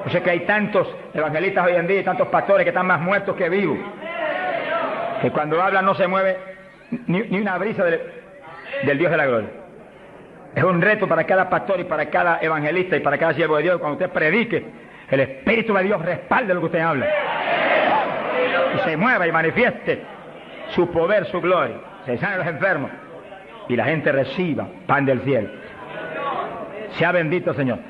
Yo sé que hay tantos evangelistas hoy en día y tantos pastores que están más muertos que vivos, que cuando hablan no se mueve ni una brisa del Dios de la gloria. Es un reto para cada pastor y para cada evangelista y para cada siervo de Dios. Cuando usted predique, el Espíritu de Dios respalde lo que usted habla y se mueva y manifieste su poder, su gloria. Se sanen los enfermos y la gente reciba pan del cielo. Sea bendito, Señor.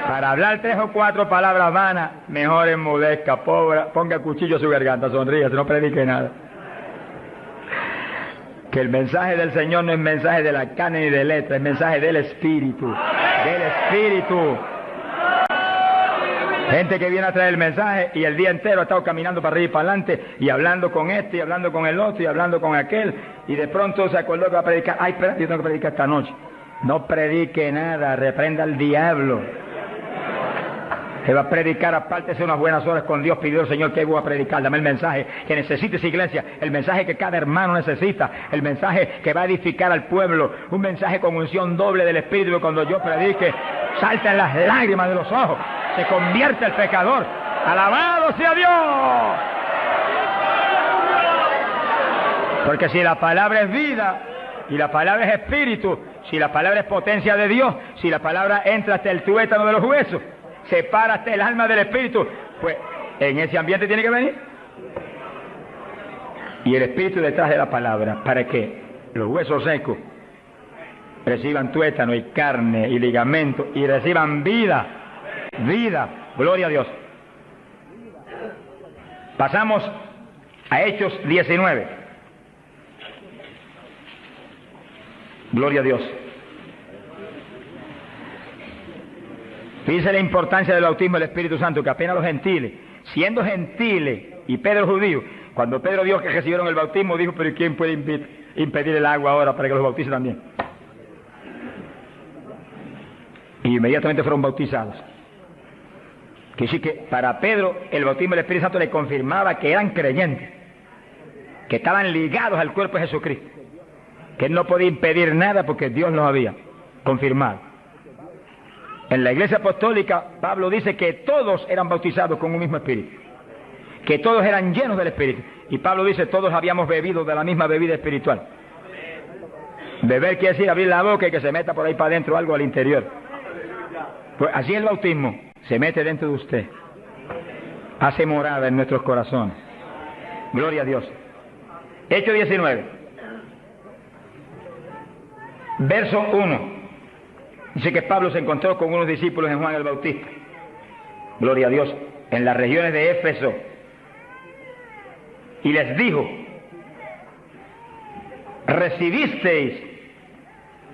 Para hablar 3 o 4 palabras vanas, mejor enmudezca, pobre, ponga cuchillo a su garganta, sonríe, no predique nada. Que el mensaje del Señor no es mensaje de la carne ni de letra, es mensaje del Espíritu. Del Espíritu. Gente que viene a traer el mensaje y el día entero ha estado caminando para arriba y para adelante y hablando con este y hablando con el otro y hablando con aquel, y de pronto se acordó que va a predicar. Ay, espera, yo tengo que predicar esta noche. No predique nada, reprenda al diablo. Que va a predicar, apártese unas buenas horas con Dios, pidió al Señor que voy a predicar. Dame el mensaje que necesita esa iglesia, el mensaje que cada hermano necesita, el mensaje que va a edificar al pueblo, un mensaje con unción doble del Espíritu, que cuando yo predique saltan las lágrimas de los ojos, se convierte el pecador. ¡Alabado sea Dios! Porque si la palabra es vida y la palabra es espíritu, si la palabra es potencia de Dios, si la palabra entra hasta el tuétano de los huesos, separa hasta el alma del espíritu, pues en ese ambiente tiene que venir. Y el espíritu detrás de la palabra, para que los huesos secos reciban tuétano y carne y ligamento y reciban vida. Vida, gloria a Dios. Pasamos a Hechos 19. Gloria a Dios. Fíjense la importancia del bautismo del Espíritu Santo, que apenas los gentiles, siendo gentiles y Pedro judío, cuando Pedro vio que recibieron el bautismo, dijo, pero ¿quién puede impedir el agua ahora para que los bautice también? Y inmediatamente fueron bautizados. Que sí, que para Pedro el bautismo del Espíritu Santo le confirmaba que eran creyentes, que estaban ligados al cuerpo de Jesucristo, que él no podía impedir nada porque Dios los había confirmado. En la iglesia apostólica, Pablo dice que todos eran bautizados con un mismo espíritu, que todos eran llenos del espíritu. Y Pablo dice, todos habíamos bebido de la misma bebida espiritual. Beber quiere decir abrir la boca y que se meta por ahí para adentro algo al interior. Pues así el bautismo se mete dentro de usted, hace morada en nuestros corazones. Gloria a Dios. Hechos 19, verso 1. Dice que Pablo se encontró con unos discípulos en Juan el Bautista, gloria a Dios, en las regiones de Éfeso, y les dijo, ¿recibisteis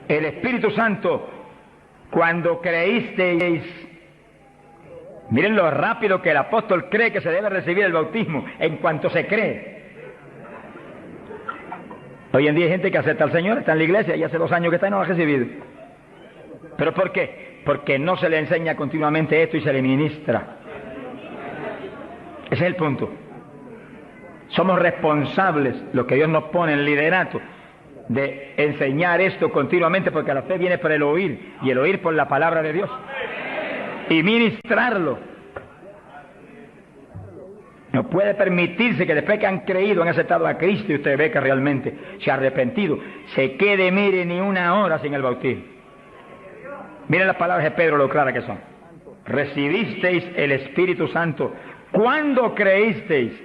el Espíritu Santo cuando creísteis? Miren lo rápido que el apóstol cree que se debe recibir el bautismo, en cuanto se cree. Hoy en día hay gente que acepta al Señor, está en la iglesia y hace 2 años que está y no lo ha recibido. ¿Pero por qué? Porque no se le enseña continuamente esto y se le ministra. Ese es el punto. Somos responsables, los que Dios nos pone en liderato, de enseñar esto continuamente, porque la fe viene por el oír, y el oír por la palabra de Dios, y ministrarlo. No puede permitirse que después que han creído, han aceptado a Cristo, y usted ve que realmente se ha arrepentido, se quede, mire, ni una hora sin el bautismo. Miren las palabras de Pedro, lo claras que son. Recibisteis el Espíritu Santo cuando creísteis.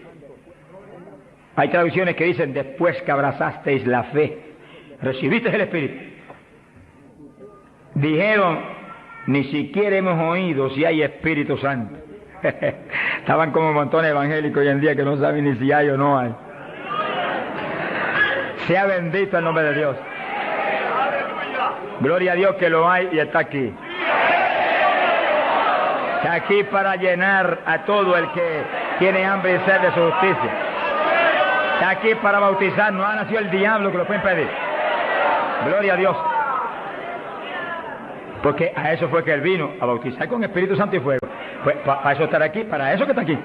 Hay traducciones que dicen después que abrazasteis la fe. Recibisteis el Espíritu. Dijeron, ni siquiera hemos oído si hay Espíritu Santo. Estaban como montones evangélicos hoy en día que no saben ni si hay o no hay. Sea bendito el nombre de Dios. Gloria a Dios que lo hay y está aquí. Está aquí para llenar a todo el que tiene hambre y sed de su justicia. Está aquí para bautizar, no ha nacido el diablo que lo puede impedir. Gloria a Dios. Porque a eso fue que Él vino, a bautizar con Espíritu Santo y fuego. Pues para eso estar aquí, para eso que está aquí.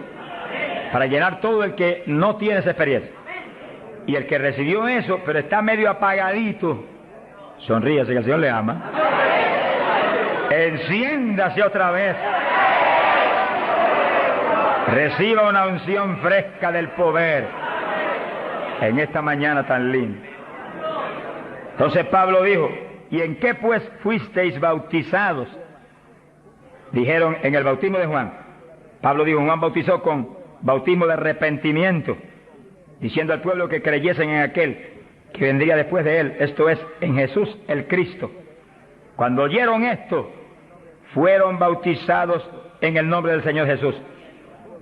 Para llenar todo el que no tiene esa experiencia. Y el que recibió eso, pero está medio apagadito, sonríase que el Señor le ama. Enciéndase otra vez. Reciba una unción fresca del poder en esta mañana tan linda. Entonces Pablo dijo, ¿y en qué pues fuisteis bautizados? Dijeron, en el bautismo de Juan. Pablo dijo, Juan bautizó con bautismo de arrepentimiento, diciendo al pueblo que creyesen en aquel que vendría después de él, esto es, en Jesús el Cristo. Cuando oyeron esto, fueron bautizados en el nombre del Señor Jesús.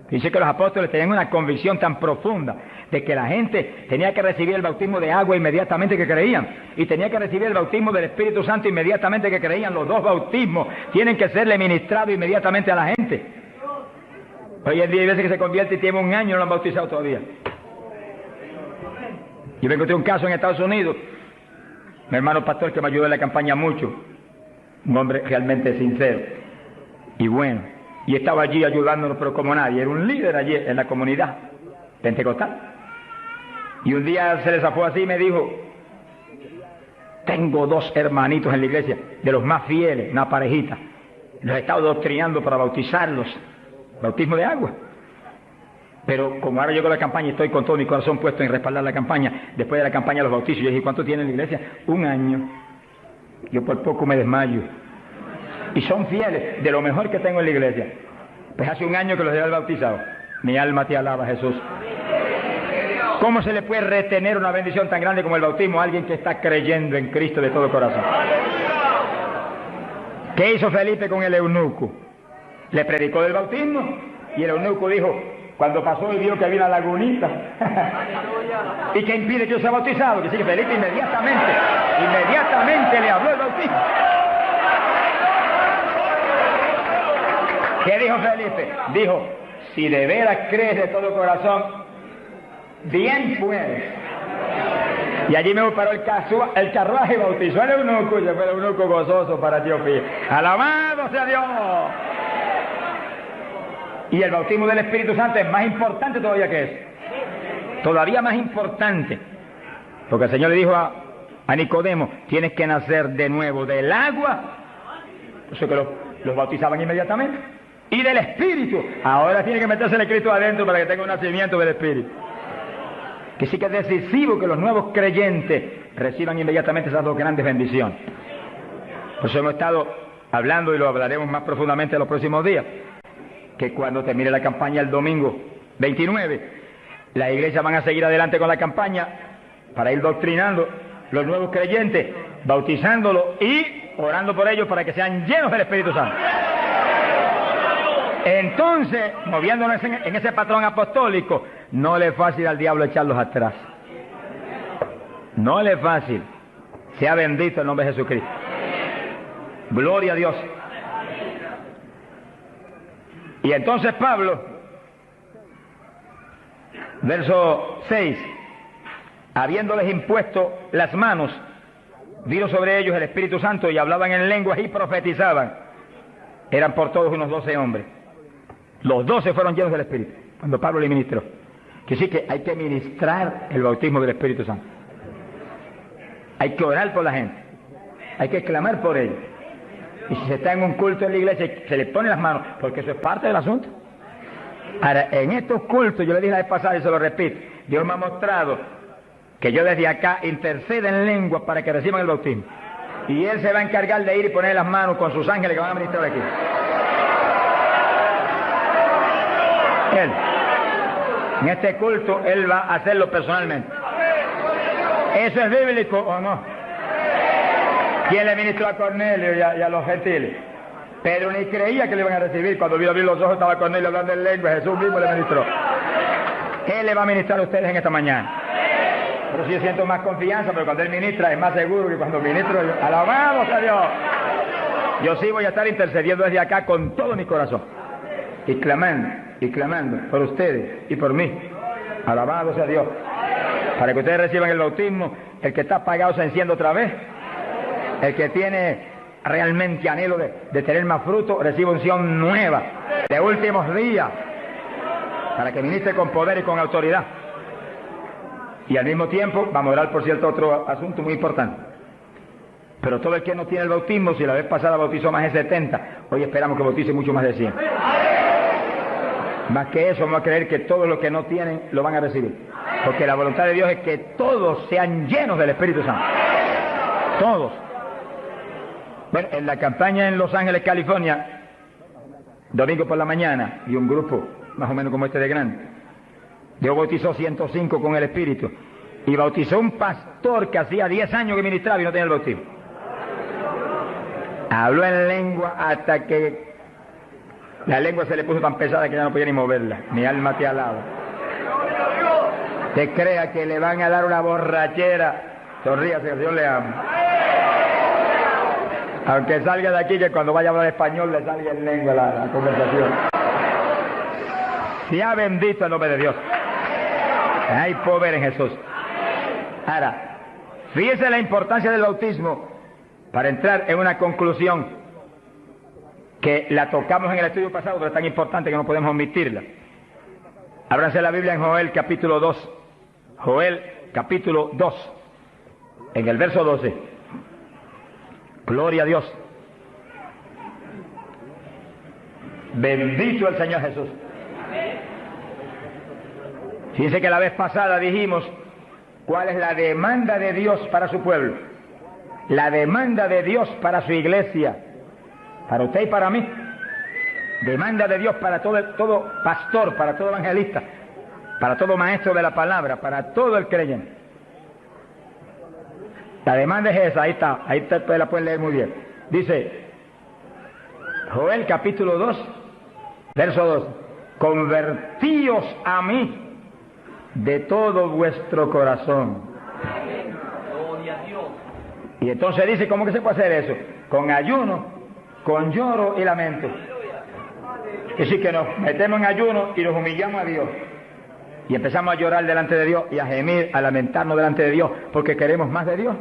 Dice que los apóstoles tenían una convicción tan profunda de que la gente tenía que recibir el bautismo de agua inmediatamente que creían, y tenía que recibir el bautismo del Espíritu Santo inmediatamente que creían. Los dos bautismos tienen que serle ministrados inmediatamente a la gente. Hoy en día hay veces que se convierte y tiene un año y no lo han bautizado todavía. Yo me encontré un caso en Estados Unidos, mi hermano pastor que me ayudó en la campaña mucho, un hombre realmente sincero y bueno, y estaba allí ayudándonos pero como nadie, era un líder allí en la comunidad pentecostal. Y un día se le zafó así y me dijo, tengo dos hermanitos en la iglesia, de los más fieles, una parejita, los he estado doctrinando para bautizarlos, bautismo de agua. Pero como ahora llegó la campaña y estoy con todo mi corazón puesto en respaldar la campaña, después de la campaña los bautizos, yo dije, ¿cuánto tiene en la iglesia? 1 año. Yo por poco me desmayo. Y son fieles, de lo mejor que tengo en la iglesia. Pues hace 1 año que los he bautizado. Mi alma te alaba, Jesús. ¿Cómo se le puede retener una bendición tan grande como el bautismo a alguien que está creyendo en Cristo de todo corazón? ¿Qué hizo Felipe con el eunuco? Le predicó del bautismo y el eunuco dijo, cuando pasó y vio que había una lagunita y que impide que yo sea bautizado, que sí, que Felipe inmediatamente le habló el bautismo. ¿Qué dijo Felipe? Dijo, si de veras crees de todo corazón, bien puedes. Y allí me paró el carruaje y bautizó al eunuco, y se fue el eunuco gozoso para Etiopía. ¡Alabado sea Dios! Y el bautismo del Espíritu Santo es más importante todavía que eso. Todavía más importante. Porque el Señor le dijo a Nicodemo, tienes que nacer de nuevo del agua. Por eso que los bautizaban inmediatamente. Y del Espíritu. Ahora tiene que meterse el Cristo adentro para que tenga un nacimiento del Espíritu. Que sí que es decisivo que los nuevos creyentes reciban inmediatamente esas dos grandes bendiciones. Por eso hemos estado hablando y lo hablaremos más profundamente en los próximos días. Que cuando termine la campaña el domingo 29, las iglesias van a seguir adelante con la campaña para ir doctrinando los nuevos creyentes, bautizándolos y orando por ellos para que sean llenos del Espíritu Santo. Entonces, moviéndonos en ese patrón apostólico, no le es fácil al diablo echarlos atrás. No le es fácil. Sea bendito el nombre de Jesucristo. Gloria a Dios. Y entonces Pablo, verso 6, habiéndoles impuesto las manos, vino sobre ellos el Espíritu Santo y hablaban en lenguas y profetizaban. Eran por todos unos 12 hombres. Los 12 fueron llenos del Espíritu, cuando Pablo le ministró. Que sí que hay que ministrar el bautismo del Espíritu Santo. Hay que orar por la gente. Hay que clamar por ellos. Y si se está en un culto en la iglesia, se le pone las manos, porque eso es parte del asunto. Ahora, en estos cultos, yo le dije la vez pasada y se lo repito, Dios me ha mostrado que yo desde acá intercedo en lengua para que reciban el bautismo. Y Él se va a encargar de ir y poner las manos con sus ángeles que van a ministrar aquí. Él, en este culto, Él va a hacerlo personalmente. ¿Eso es bíblico o no? ¿Quién le ministró a Cornelio y a los gentiles? Pedro ni creía que le iban a recibir. Cuando vio abrir los ojos estaba Cornelio hablando en lengua. Jesús mismo le ministró. Él le va a ministrar a ustedes en esta mañana. Pero sí yo siento más confianza, pero cuando Él ministra es más seguro que cuando ministro yo. ¡Alabado sea Dios! Yo sí voy a estar intercediendo desde acá con todo mi corazón. Y clamando por ustedes y por mí. ¡Alabado sea Dios! Para que ustedes reciban el bautismo, el que está apagado se enciende otra vez. El que tiene realmente anhelo de tener más fruto, recibe unción nueva, de últimos días, para que ministre con poder y con autoridad. Y al mismo tiempo, vamos a hablar, por cierto, otro asunto muy importante. Pero todo el que no tiene el bautismo, si la vez pasada bautizó más de 70, hoy esperamos que bautice mucho más de 100. Más que eso, vamos a creer que todos los que no tienen lo van a recibir. Porque la voluntad de Dios es que todos sean llenos del Espíritu Santo. Todos. Bueno, en la campaña en Los Ángeles, California, domingo por la mañana, y un grupo más o menos como este de grande, Dios bautizó 105 con el Espíritu, y bautizó un pastor que hacía 10 años que ministraba y no tenía el bautismo. Habló en lengua hasta que la lengua se le puso tan pesada que ya no podía ni moverla. Mi alma te alaba. Te crea que le van a dar una borrachera. Sonríase, que Dios le ama. Aunque salga de aquí, que cuando vaya a hablar español le salga en lengua la conversación. Sea bendito el nombre de Dios. Hay poder en Jesús. Ahora, fíjese la importancia del bautismo para entrar en una conclusión que la tocamos en el estudio pasado, pero es tan importante que no podemos omitirla. Ábranse la Biblia en Joel capítulo 2. Joel capítulo 2, en el verso 12. Gloria a Dios. Bendito el Señor Jesús. Fíjense que la vez pasada dijimos cuál es la demanda de Dios para su pueblo. La demanda de Dios para su iglesia. Para usted y para mí. Demanda de Dios para todo pastor, para todo evangelista, para todo maestro de la palabra, para todo el creyente. La demanda es esa, ahí está, la pueden leer muy bien. Dice, Joel capítulo 2, verso 2, convertíos a mí de todo vuestro corazón. Y entonces dice, ¿cómo que se puede hacer eso? Con ayuno, con lloro y lamento. Es decir, que nos metemos en ayuno y nos humillamos a Dios. Y empezamos a llorar delante de Dios y a gemir, a lamentarnos delante de Dios, porque queremos más de Dios.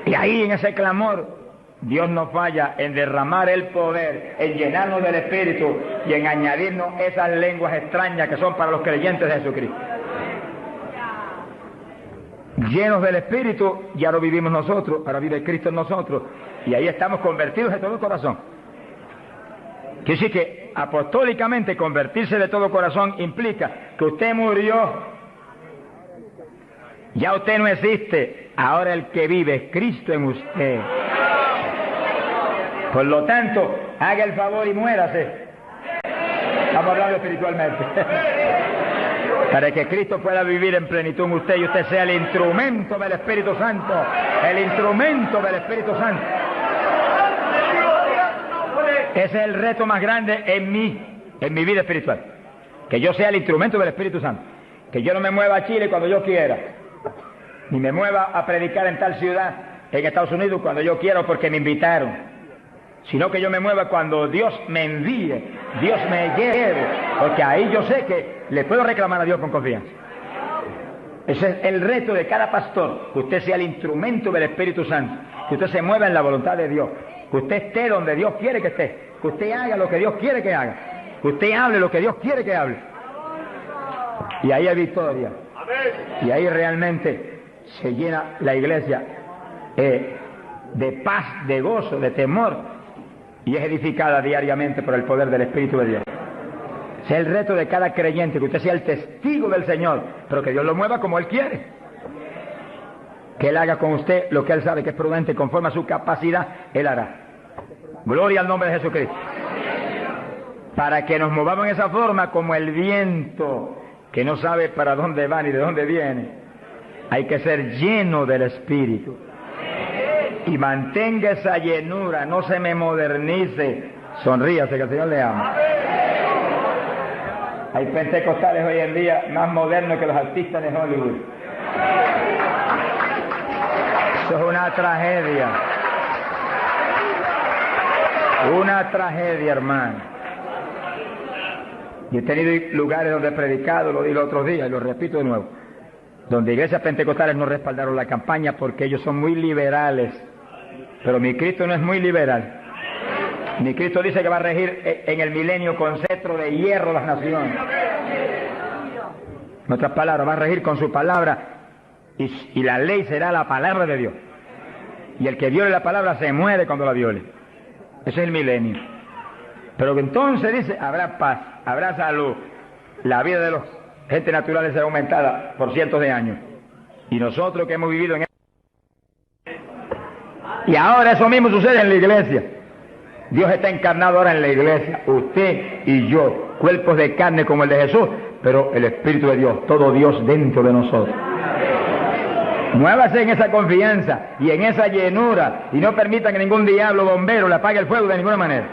Y ahí en ese clamor, Dios nos falla en derramar el poder, en llenarnos del Espíritu y en añadirnos esas lenguas extrañas que son para los creyentes de Jesucristo. Llenos del Espíritu, ya lo vivimos nosotros, ahora vive Cristo en nosotros, y ahí estamos convertidos de todo corazón. Quiere decir que apostólicamente convertirse de todo corazón implica que usted murió, ya usted no existe, ahora el que vive es Cristo en usted. Por lo tanto, haga el favor y muérase. Estamos hablando espiritualmente. Para que Cristo pueda vivir en plenitud en usted y usted sea el instrumento del Espíritu Santo. El instrumento del Espíritu Santo. Ese es el reto más grande en mi vida espiritual. Que yo sea el instrumento del Espíritu Santo. Que yo no me mueva a Chile cuando yo quiera. Ni me mueva a predicar en tal ciudad, en Estados Unidos, cuando yo quiera porque me invitaron. Sino que yo me mueva cuando Dios me envíe, Dios me lleve. Porque ahí yo sé que le puedo reclamar a Dios con confianza. Ese es el reto de cada pastor. Que usted sea el instrumento del Espíritu Santo. Que usted se mueva en la voluntad de Dios. Que usted esté donde Dios quiere que esté. Que usted haga lo que Dios quiere que haga. Que usted hable lo que Dios quiere que hable. Y ahí hay victoria. Y ahí realmente se llena la iglesia de paz, de gozo, de temor. Y es edificada diariamente por el poder del Espíritu de Dios. Ese es el reto de cada creyente. Que usted sea el testigo del Señor. Pero que Dios lo mueva como Él quiere. Que Él haga con usted lo que Él sabe que es prudente. Conforme a su capacidad, Él hará. Gloria al nombre de Jesucristo. Para que nos movamos en esa forma como el viento, que no sabe para dónde va ni de dónde viene. Hay que ser lleno del Espíritu. Y mantenga esa llenura, no se me modernice. Sonríase, que el Señor le ama. Hay pentecostales hoy en día más modernos que los artistas de Hollywood. Eso es una tragedia. Una tragedia, hermano. Yo he tenido lugares donde he predicado, lo dije los otros días y lo repito de nuevo. donde iglesias pentecostales no respaldaron la campaña porque ellos son muy liberales. Pero mi Cristo no es muy liberal. Mi Cristo dice que va a regir en el milenio con cetro de hierro las naciones. En otras palabras, va a regir con su palabra y la ley será la palabra de Dios. Y el que viole la palabra se muere cuando la viole. Ese es el milenio. Pero entonces dice, habrá paz, habrá salud. La vida de los gente naturales será aumentada por cientos de años. Y nosotros que hemos vivido en... Y ahora eso mismo sucede en la iglesia. Dios está encarnado ahora en la iglesia, usted y yo, cuerpos de carne como el de Jesús, pero el Espíritu de Dios, todo Dios dentro de nosotros. Muévase en esa confianza y en esa llenura y no permita que ningún diablo bombero le apague el fuego de ninguna manera.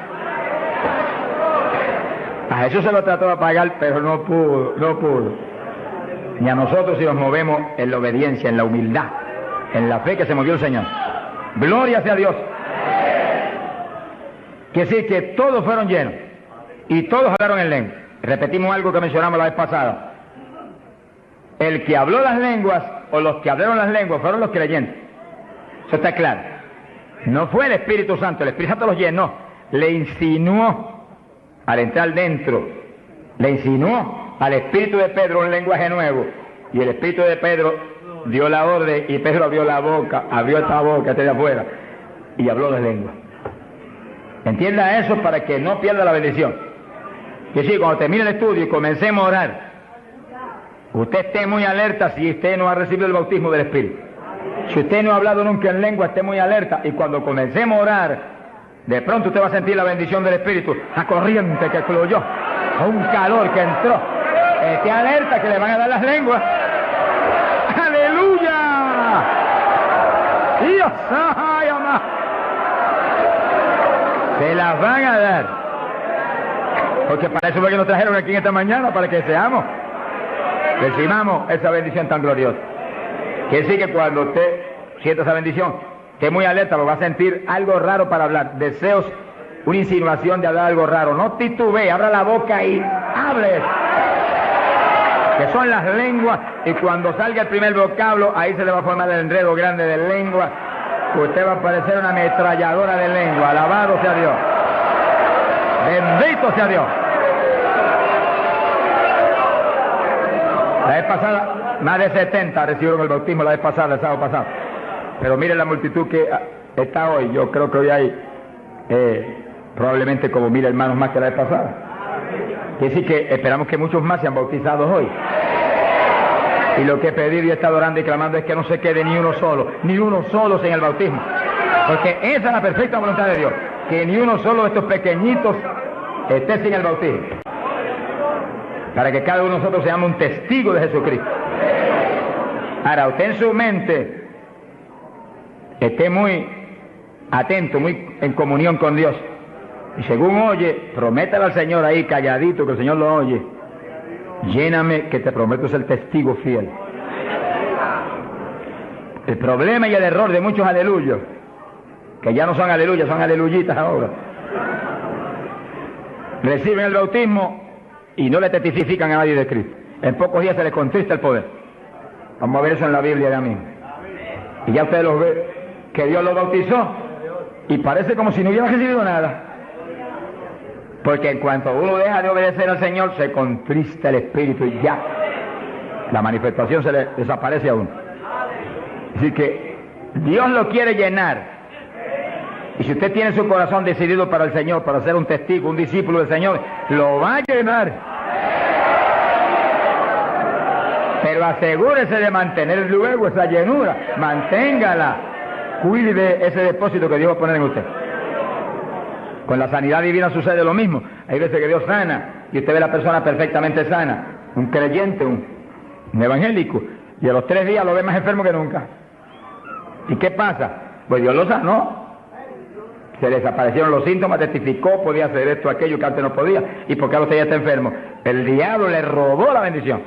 A Jesús se lo trató de apagar, pero no pudo. Ni a nosotros si nos movemos en la obediencia, en la humildad, en la fe que se movió el Señor. Gloria sea a Dios. Que sí, que todos fueron llenos y todos hablaron en lengua. Repetimos algo que mencionamos la vez pasada. El que habló las lenguas o los que hablaron las lenguas fueron los creyentes. Eso está claro. No fue el Espíritu Santo, el Espíritu Santo los llenó, le insinuó al entrar dentro, le insinuó al Espíritu de Pedro un lenguaje nuevo y el Espíritu de Pedro dio la orden y Pedro abrió la boca, abrió esta boca de afuera y habló las lenguas. Entienda eso para que no pierda la bendición. Que sí, cuando termine el estudio y comencemos a orar, usted esté muy alerta si usted no ha recibido el bautismo del Espíritu. Si usted no ha hablado nunca en lengua, esté muy alerta. Y cuando comencemos a orar, de pronto usted va a sentir la bendición del Espíritu, la corriente que fluyó, un calor que entró. Esté alerta que le van a dar las lenguas. ¡Aleluya! ¡Dios! ¡Ay, amá! Se las van a dar. Porque para eso fue que nos trajeron aquí en esta mañana, para que recibamos esa bendición tan gloriosa. Quiere decir que cuando usted sienta esa bendición, esté muy alerta, lo va a sentir algo raro para hablar. Deseos, una insinuación de hablar algo raro. No titubee, abra la boca y hable. Que son las lenguas, y cuando salga el primer vocablo, ahí se le va a formar el enredo grande de lengua. Usted va a parecer una ametralladora de lengua. Alabado sea Dios. Bendito sea Dios. La vez pasada, más de 70 recibieron el bautismo la vez pasada, el sábado pasado. Pero miren la multitud que está hoy. Yo creo que hoy hay probablemente como 1000 hermanos más que la vez pasada. Quiere decir que esperamos que muchos más sean bautizados hoy. Y lo que he pedido y he estado orando y clamando es que no se quede ni uno solo sin el bautismo. Porque esa es la perfecta voluntad de Dios. Que ni uno solo de estos pequeñitos esté sin el bautismo. Para que cada uno de nosotros seamos un testigo de Jesucristo. Ahora, usted en su mente esté muy atento, muy en comunión con Dios. Y según oye, prométale al Señor ahí calladito, que el Señor lo oye. Lléname, que te prometo ser testigo fiel. El problema y el error de muchos aleluyos, que ya no son aleluyas, son aleluyitas ahora, reciben el bautismo y no le testifican a nadie de Cristo. En pocos días se les contrista el poder. Vamos a ver eso en la Biblia ya mismo. Y ya ustedes los ven, que Dios los bautizó y parece como si no hubieran recibido nada. Porque en cuanto uno deja de obedecer al Señor, se contrista el Espíritu y ya la manifestación se le desaparece a uno. Así que Dios lo quiere llenar. Y si usted tiene su corazón decidido para el Señor, para ser un testigo, un discípulo del Señor, lo va a llenar. Pero asegúrese de mantener luego esa llenura. Manténgala. Cuide de ese depósito que Dios va a poner en usted. Con la sanidad divina sucede lo mismo. Hay veces que Dios sana y usted ve a la persona perfectamente sana, un creyente, un evangélico, y a los 3 días lo ve más enfermo que nunca. ¿Y qué pasa? Pues Dios lo sanó. Se le desaparecieron los síntomas, testificó, podía hacer esto, aquello que antes no podía. ¿Y por qué ahora usted ya está enfermo? El diablo le robó la bendición.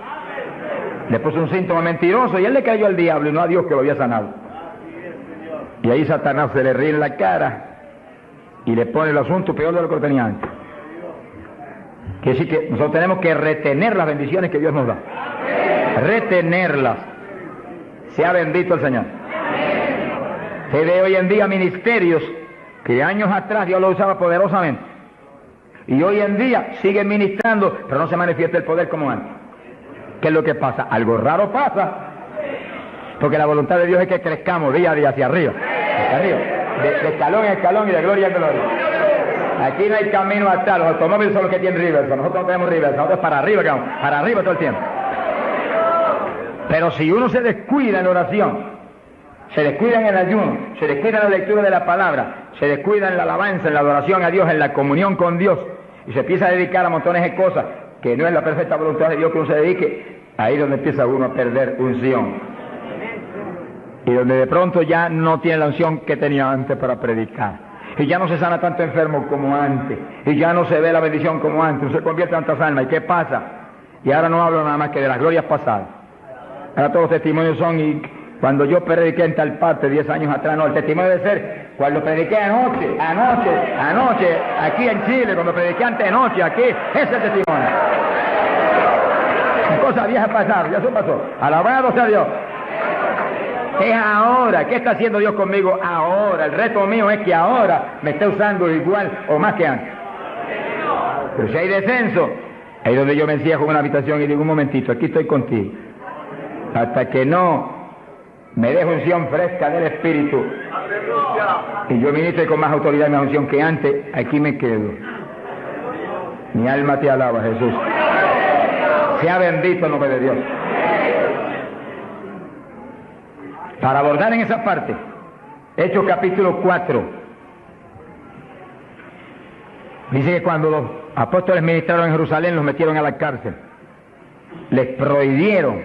Le puso un síntoma mentiroso y él le creyó al diablo y no a Dios que lo había sanado. Y ahí Satanás se le ríe en la cara y le pone el asunto peor de lo que lo tenía antes. Quiere decir que nosotros tenemos que retener las bendiciones que Dios nos da. Retenerlas. Sea bendito el Señor. Se ve hoy en día ministerios que años atrás Dios los usaba poderosamente. Y hoy en día siguen ministrando, pero no se manifiesta el poder como antes. ¿Qué es lo que pasa? Algo raro pasa. Porque la voluntad de Dios es que crezcamos día a día hacia arriba. Hacia arriba. De escalón en escalón y de gloria en gloria. Aquí no hay camino atrás. Los automóviles son los que tienen reversa. Nosotros no tenemos reversa. Nosotros para arriba, para arriba todo el tiempo. Pero si uno se descuida en la oración, se descuida en el ayuno, se descuida en la lectura de la palabra, se descuida en la alabanza, en la adoración a Dios, en la comunión con Dios, y se empieza a dedicar a montones de cosas que no es la perfecta voluntad de Dios que uno se dedique, ahí es donde empieza uno a perder unción. Y donde de pronto ya no tiene la unción que tenía antes para predicar. Y ya no se sana tanto enfermo como antes. Y ya no se ve la bendición como antes. No se convierte en tantas almas. ¿Y qué pasa? Y ahora no hablo nada más que de las glorias pasadas. Ahora todos los testimonios son, y cuando yo prediqué en tal parte 10 años atrás, no, el testimonio debe ser cuando prediqué anoche, aquí en Chile, cuando prediqué antenoche, aquí, ese es el testimonio. Cosa vieja pasar, ya eso pasó. Alabado sea Dios. Es ahora. ¿Qué está haciendo Dios conmigo ahora? El reto mío es que ahora me esté usando igual o más que antes. Pero si hay descenso, ahí donde yo me encierro en una habitación y digo, un momentito, aquí estoy contigo. Hasta que no me dé unción fresca del Espíritu y yo ministre con más autoridad y más unción que antes, aquí me quedo. Mi alma te alaba, Jesús. Sea bendito el nombre de Dios. Para abordar en esa parte, Hechos capítulo 4, dice que cuando los apóstoles ministraron en Jerusalén, los metieron a la cárcel. Les prohibieron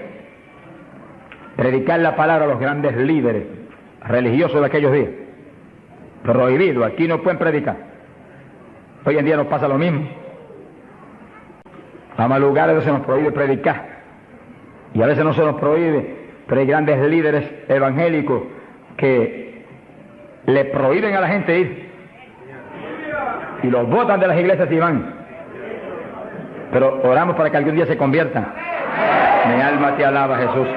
predicar la palabra a los grandes líderes religiosos de aquellos días. Prohibido, aquí no pueden predicar. Hoy en día nos pasa lo mismo. Vamos a lugares donde se nos prohíbe predicar. Y a veces no se nos prohíbe, pero hay grandes líderes evangélicos que le prohíben a la gente ir. Y los botan de las iglesias y van. Pero oramos para que algún día se conviertan. Mi alma te alaba, Jesús.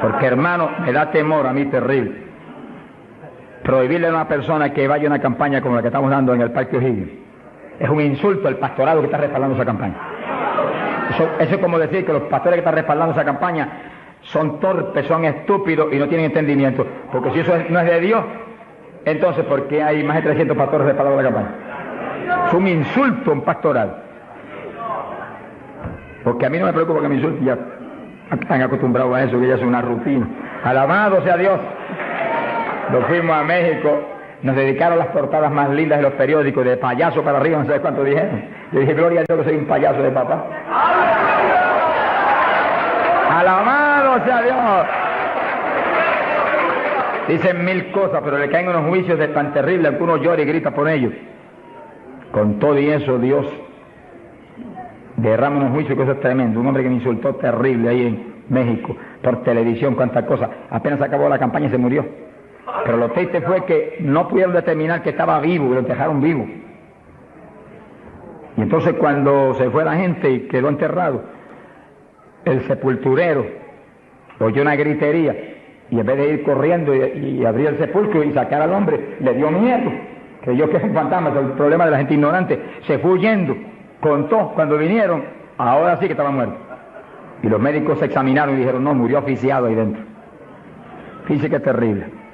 Porque, hermano, me da temor a mí terrible prohibirle a una persona que vaya a una campaña como la que estamos dando en el Parque O'Higgins. Es un insulto al pastorado que está respaldando esa campaña. Eso es como decir que los pastores que están respaldando esa campaña son torpes, son estúpidos y no tienen entendimiento. Porque si eso no es de Dios, entonces ¿por qué hay más de 300 pastores respaldando la campaña? Es un insulto a un pastoral. Porque a mí no me preocupa que me insulten, ya están acostumbrados a eso, que ya es una rutina. Alabado sea Dios. Nos fuimos a México, nos dedicaron las portadas más lindas de los periódicos, de payaso para arriba, no sé cuánto dijeron. Yo dije, gloria a Dios que soy un payaso de papá. Alabado sea Dios. Dicen mil cosas, pero le caen unos juicios de tan terribles que uno llora y grita por ellos. Con todo y eso, Dios derrama unos juicios, que eso es tremendo. Un hombre que me insultó terrible ahí en México, por televisión, cuántas cosas. Apenas acabó la campaña y se murió. Pero lo triste fue que no pudieron determinar que estaba vivo, y lo enterraron vivo. Y entonces cuando se fue la gente y quedó enterrado, el sepulturero oyó una gritería y en vez de ir corriendo y abrir el sepulcro y sacar al hombre, le dio miedo. Creyó que es un fantasma, es el problema de la gente ignorante. Se fue huyendo, contó cuando vinieron, ahora sí que estaba muerto. Y los médicos se examinaron y dijeron, no, murió asfixiado ahí dentro. Fíjese que es terrible.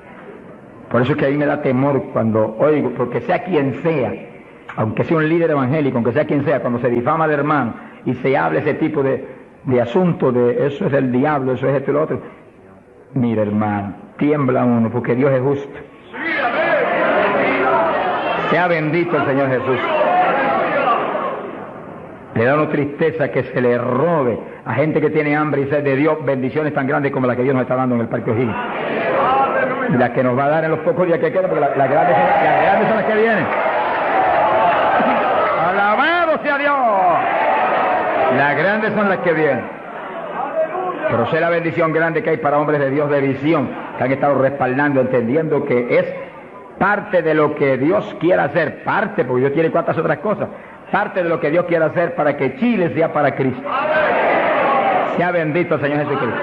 Por eso es que a mí me da temor cuando oigo, porque sea quien sea, aunque sea un líder evangélico, aunque sea quien sea, cuando se difama de hermano y se habla ese tipo de asunto de eso es el diablo, eso es esto y lo otro, mira, hermano, tiembla uno, porque Dios es justo. Sea bendito el Señor Jesús. Le da una tristeza que se le robe a gente que tiene hambre y sed de Dios bendiciones tan grandes como la que Dios nos está dando en el Parque O'Higgins. Y las que nos va a dar en los pocos días que quedan, porque las grandes son las que vienen. ¡Alabado sea Dios! Las grandes son las que vienen. Pero sé la bendición grande que hay para hombres de Dios de visión, que han estado respaldando, entendiendo que es parte de lo que Dios quiere hacer, parte, porque Dios quiere cuantas otras cosas, parte de lo que Dios quiere hacer para que Chile sea para Cristo. Sea bendito el Señor Jesucristo.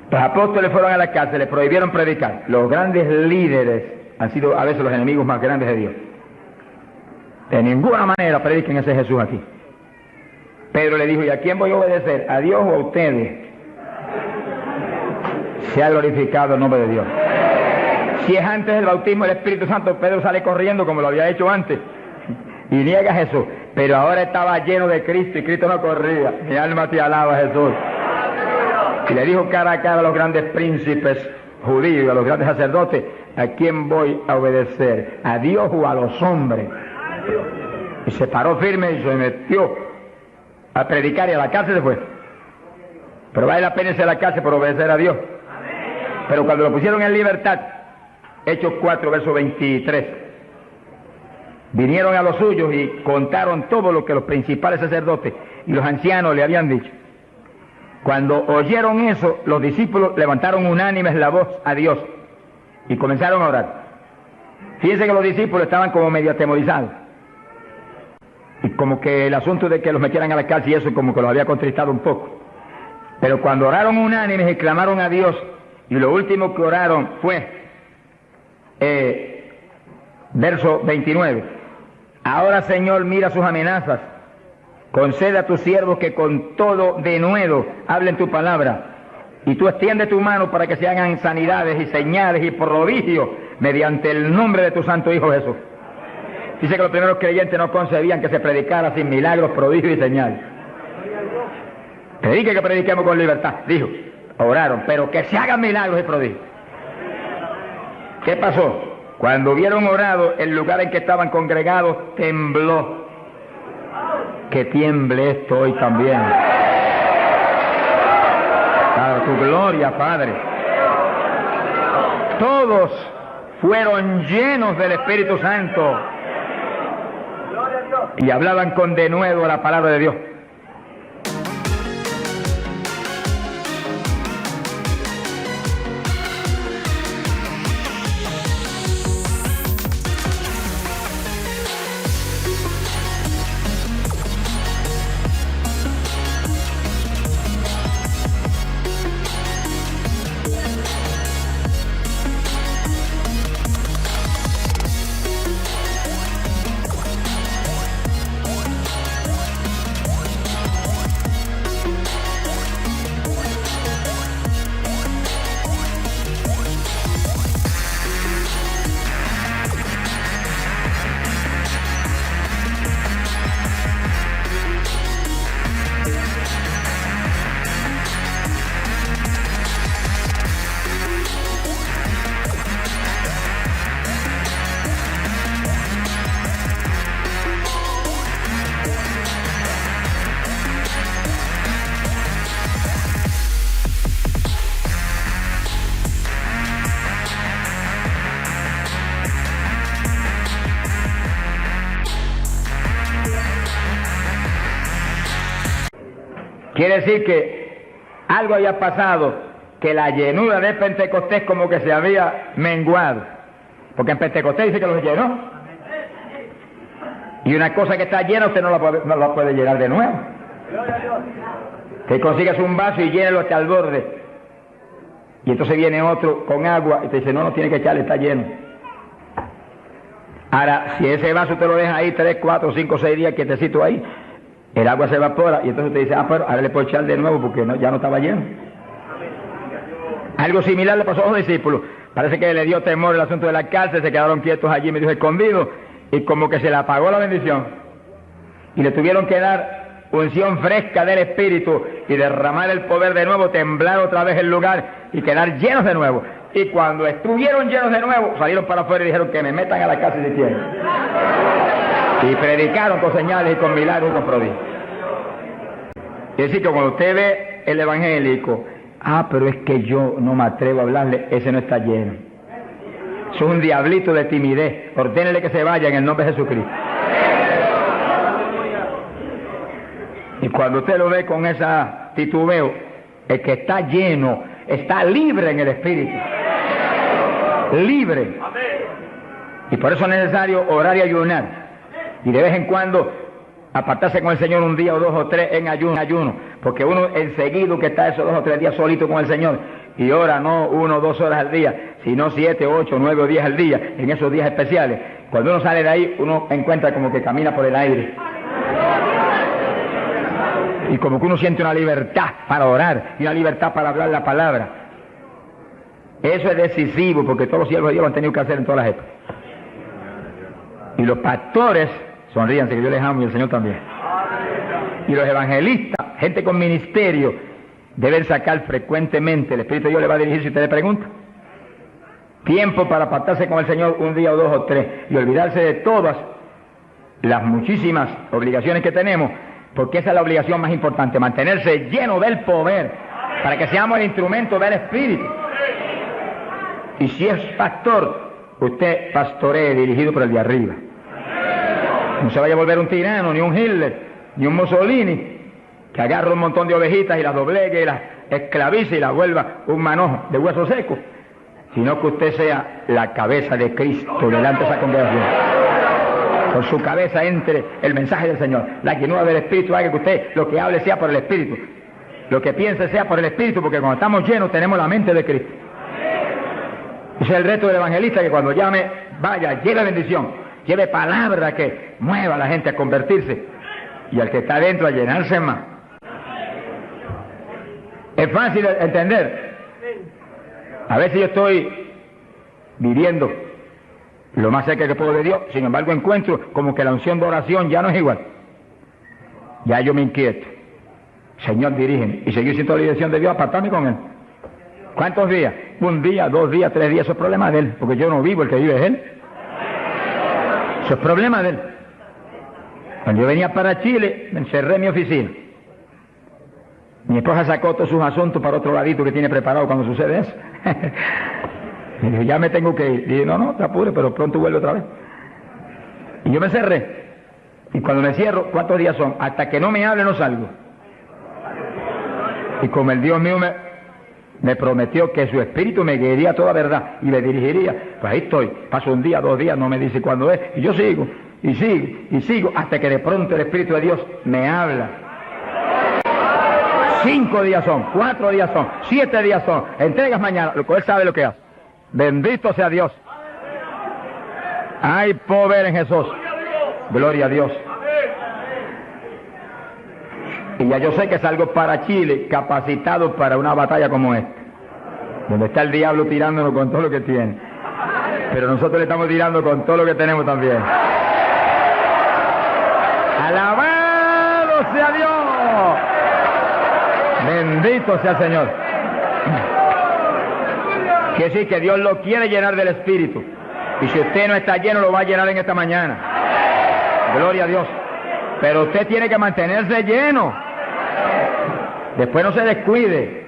Los apóstoles fueron a la cárcel, les prohibieron predicar. Los grandes líderes han sido a veces los enemigos más grandes de Dios. De ninguna manera prediquen ese Jesús aquí. Pedro le dijo, ¿y a quién voy a obedecer? ¿A Dios o a ustedes? Se ha glorificado el nombre de Dios. Si es antes del bautismo del Espíritu Santo, Pedro sale corriendo como lo había hecho antes y niega a Jesús, pero ahora estaba lleno de Cristo y Cristo no corría. Mi alma te alaba, Jesús. Y le dijo cara a cara a los grandes príncipes judíos, a los grandes sacerdotes, ¿a quién voy a obedecer? ¿A Dios o a los hombres? Y se paró firme y se metió a predicar y a la cárcel se fue. Pero vale la pena irse a la cárcel por obedecer a Dios. Pero cuando lo pusieron en libertad, Hechos 4, verso 23, vinieron a los suyos y contaron todo lo que los principales sacerdotes y los ancianos le habían dicho. Cuando oyeron eso, los discípulos levantaron unánimes la voz a Dios y comenzaron a orar. Fíjense que los discípulos estaban como medio atemorizados. Y como que el asunto de que los metieran a la cárcel y eso como que los había contristado un poco. Pero cuando oraron unánimes y clamaron a Dios, y lo último que oraron fue, verso 29, ahora Señor mira sus amenazas, concede a tus siervos que con todo denuedo hablen tu palabra, y tú extiende tu mano para que se hagan sanidades y señales y prodigios mediante el nombre de tu santo Hijo Jesús. Dice que los primeros creyentes no concebían que se predicara sin milagros, prodigios y señales. Predique que prediquemos con libertad, dijo. Oraron, pero que se hagan milagros y prodigios. ¿Qué pasó? Cuando hubieron orado, el lugar en que estaban congregados tembló. Que tiemble esto hoy también. Para tu gloria, Padre. Todos fueron llenos del Espíritu Santo y hablaban con denuedo la palabra de Dios. Quiere decir que algo había pasado, que la llenura de Pentecostés como que se había menguado. Porque en Pentecostés dice que los llenó. Y una cosa que está llena usted no la puede llenar de nuevo. Que consigas un vaso y llénelo hasta el borde. Y entonces viene otro con agua y te dice, no tiene que echarle, está lleno. Ahora, si ese vaso te lo deja ahí 3, 4, 5, 6 días quietecito ahí, el agua se evapora y entonces te dice, pero ahora le puedo echar de nuevo porque ya no estaba lleno. Algo similar le pasó a los discípulos. Parece que le dio temor el asunto de la cárcel, se quedaron quietos allí medio escondidos y como que se le apagó la bendición. Y le tuvieron que dar unción fresca del Espíritu y derramar el poder de nuevo, temblar otra vez el lugar y quedar llenos de nuevo. Y cuando estuvieron llenos de nuevo, salieron para afuera y dijeron que me metan a la cárcel si quieren. Y predicaron con señales y con milagros y con prodigios. Es decir, que cuando usted ve el evangélico, pero es que yo no me atrevo a hablarle, ese no está lleno. Eso es un diablito de timidez. Ordénele que se vaya en el nombre de Jesucristo. Y cuando usted lo ve con esa titubeo, el que está lleno, está libre en el Espíritu. Libre. Y por eso es necesario orar y ayunar. Y de vez en cuando apartarse con el Señor un día o 2 o 3 en ayuno. Porque uno enseguida que está esos 2 o 3 días solito con el Señor, y ora no 1 o 2 horas al día, sino 7, 8, 9 o 10 al día, en esos días especiales, cuando uno sale de ahí, uno encuentra como que camina por el aire. Y como que uno siente una libertad para orar y una libertad para hablar la palabra. Eso es decisivo, porque todos los siervos de Dios lo han tenido que hacer en todas las épocas. Y los pastores, sonríanse que yo les amo y el Señor también. Y los evangelistas, gente con ministerio, deben sacar frecuentemente, el Espíritu de Dios le va a dirigir si usted le pregunta, tiempo para apartarse con el Señor 1 día o 2 o 3 y olvidarse de todas las muchísimas obligaciones que tenemos, porque esa es la obligación más importante, mantenerse lleno del poder, para que seamos el instrumento del Espíritu. Y si es pastor, usted pastoree dirigido por el de arriba. No se vaya a volver un tirano, ni un Hitler, ni un Mussolini, que agarre un montón de ovejitas y las doblegue y las esclavice y las vuelva un manojo de hueso seco, sino que usted sea la cabeza de Cristo delante de esa congregación. Por su cabeza entre el mensaje del Señor. La llenura del Espíritu haga que usted lo que hable sea por el Espíritu, lo que piense sea por el Espíritu, porque cuando estamos llenos tenemos la mente de Cristo. Ese es el reto del evangelista, que cuando llame, vaya, lleve bendición, lleve palabra que mueva a la gente a convertirse y al que está adentro a llenarse más. Es fácil entender. A veces yo estoy viviendo lo más cerca que puedo de Dios, sin embargo encuentro como que la unción de oración ya no es igual. Ya yo me inquieto. Señor, dirígeme. Y seguir siendo la dirección de Dios, apartarme con Él. ¿Cuántos días? 1 día, 2 días, 3 días, eso es problema de Él, porque yo no vivo, el que vive es Él. Eso es problema de Él. Cuando yo venía para Chile, me encerré en mi oficina. Mi esposa sacó todos sus asuntos para otro ladito que tiene preparado cuando sucede eso. Y dijo, ya me tengo que ir. Y dije, no, te apures, pero pronto vuelve otra vez. Y yo me cerré. Y cuando me cierro, ¿cuántos días son? Hasta que no me hable no salgo. Y como el Dios mío me prometió que su Espíritu me guiaría a toda verdad y me dirigiría, pues ahí estoy. Paso 1 día, 2 días, no me dice cuándo es. Y yo sigo, y sigo, y sigo, hasta que de pronto el Espíritu de Dios me habla. 5 días son, 4 días son, 7 días son, entregas mañana, lo cual Él sabe lo que hace. Bendito sea Dios. Hay poder en Jesús. Gloria a Dios. Y ya yo sé que salgo para Chile capacitado para una batalla como esta, donde está el diablo tirándonos con todo lo que tiene, pero nosotros le estamos tirando con todo lo que tenemos también. ¡Alabado sea Dios! Bendito sea el Señor. Quiere decir que Dios lo quiere llenar del Espíritu. Y si usted no está lleno, lo va a llenar en esta mañana. Gloria a Dios. Pero usted tiene que mantenerse lleno. Después no se descuide,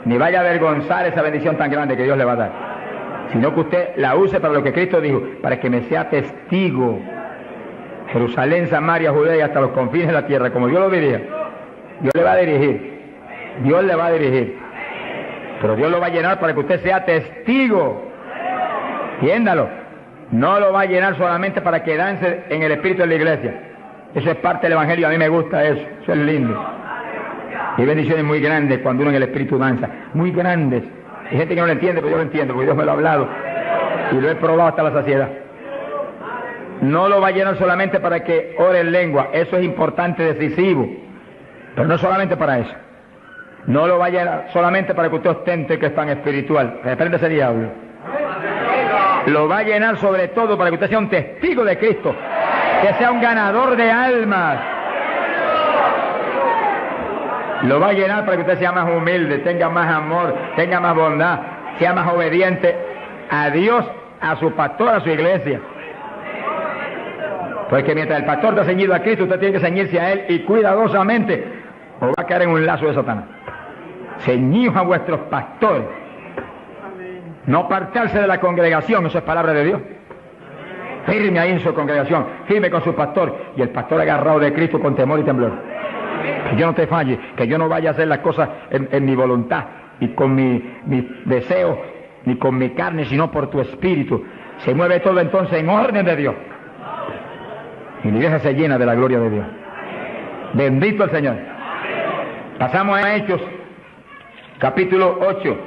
ni vaya a avergonzar esa bendición tan grande que Dios le va a dar. Sino que usted la use para lo que Cristo dijo, para que me sea testigo. Jerusalén, Samaria, Judea y hasta los confines de la tierra, como Dios lo dirija. Dios le va a dirigir. Dios le va a dirigir. Pero Dios lo va a llenar para que usted sea testigo. Entiéndalo. No lo va a llenar solamente para que dance en el espíritu de la iglesia. Eso es parte del evangelio, a mí me gusta eso. Eso es lindo. Hay bendiciones muy grandes cuando uno en el espíritu danza. Muy grandes. Hay gente que no lo entiende, pero yo lo entiendo, porque Dios me lo ha hablado. Y lo he probado hasta la saciedad. No lo va a llenar solamente para que ore en lengua. Eso es importante, decisivo. Pero no solamente para eso. No lo va a llenar solamente para que usted ostente que es tan espiritual. Reprende ese diablo. Lo va a llenar sobre todo para que usted sea un testigo de Cristo. Que sea un ganador de almas. Lo va a llenar para que usted sea más humilde, tenga más amor, tenga más bondad, sea más obediente a Dios, a su pastor, a su iglesia. Porque mientras el pastor está ceñido a Cristo, usted tiene que ceñirse a Él y cuidadosamente, o va a caer en un lazo de Satanás. Ceñidos a vuestros pastores. No apartarse de la congregación, eso es palabra de Dios. Firme ahí en su congregación, firme con su pastor, y el pastor agarrado de Cristo con temor y temblor. Que yo no te falle, que yo no vaya a hacer las cosas en mi voluntad y con mi deseo, ni con mi carne, sino por tu espíritu. Se mueve todo entonces en orden de Dios. Y la iglesia se llena de la gloria de Dios. Bendito el Señor. Pasamos a Hechos, capítulo 8.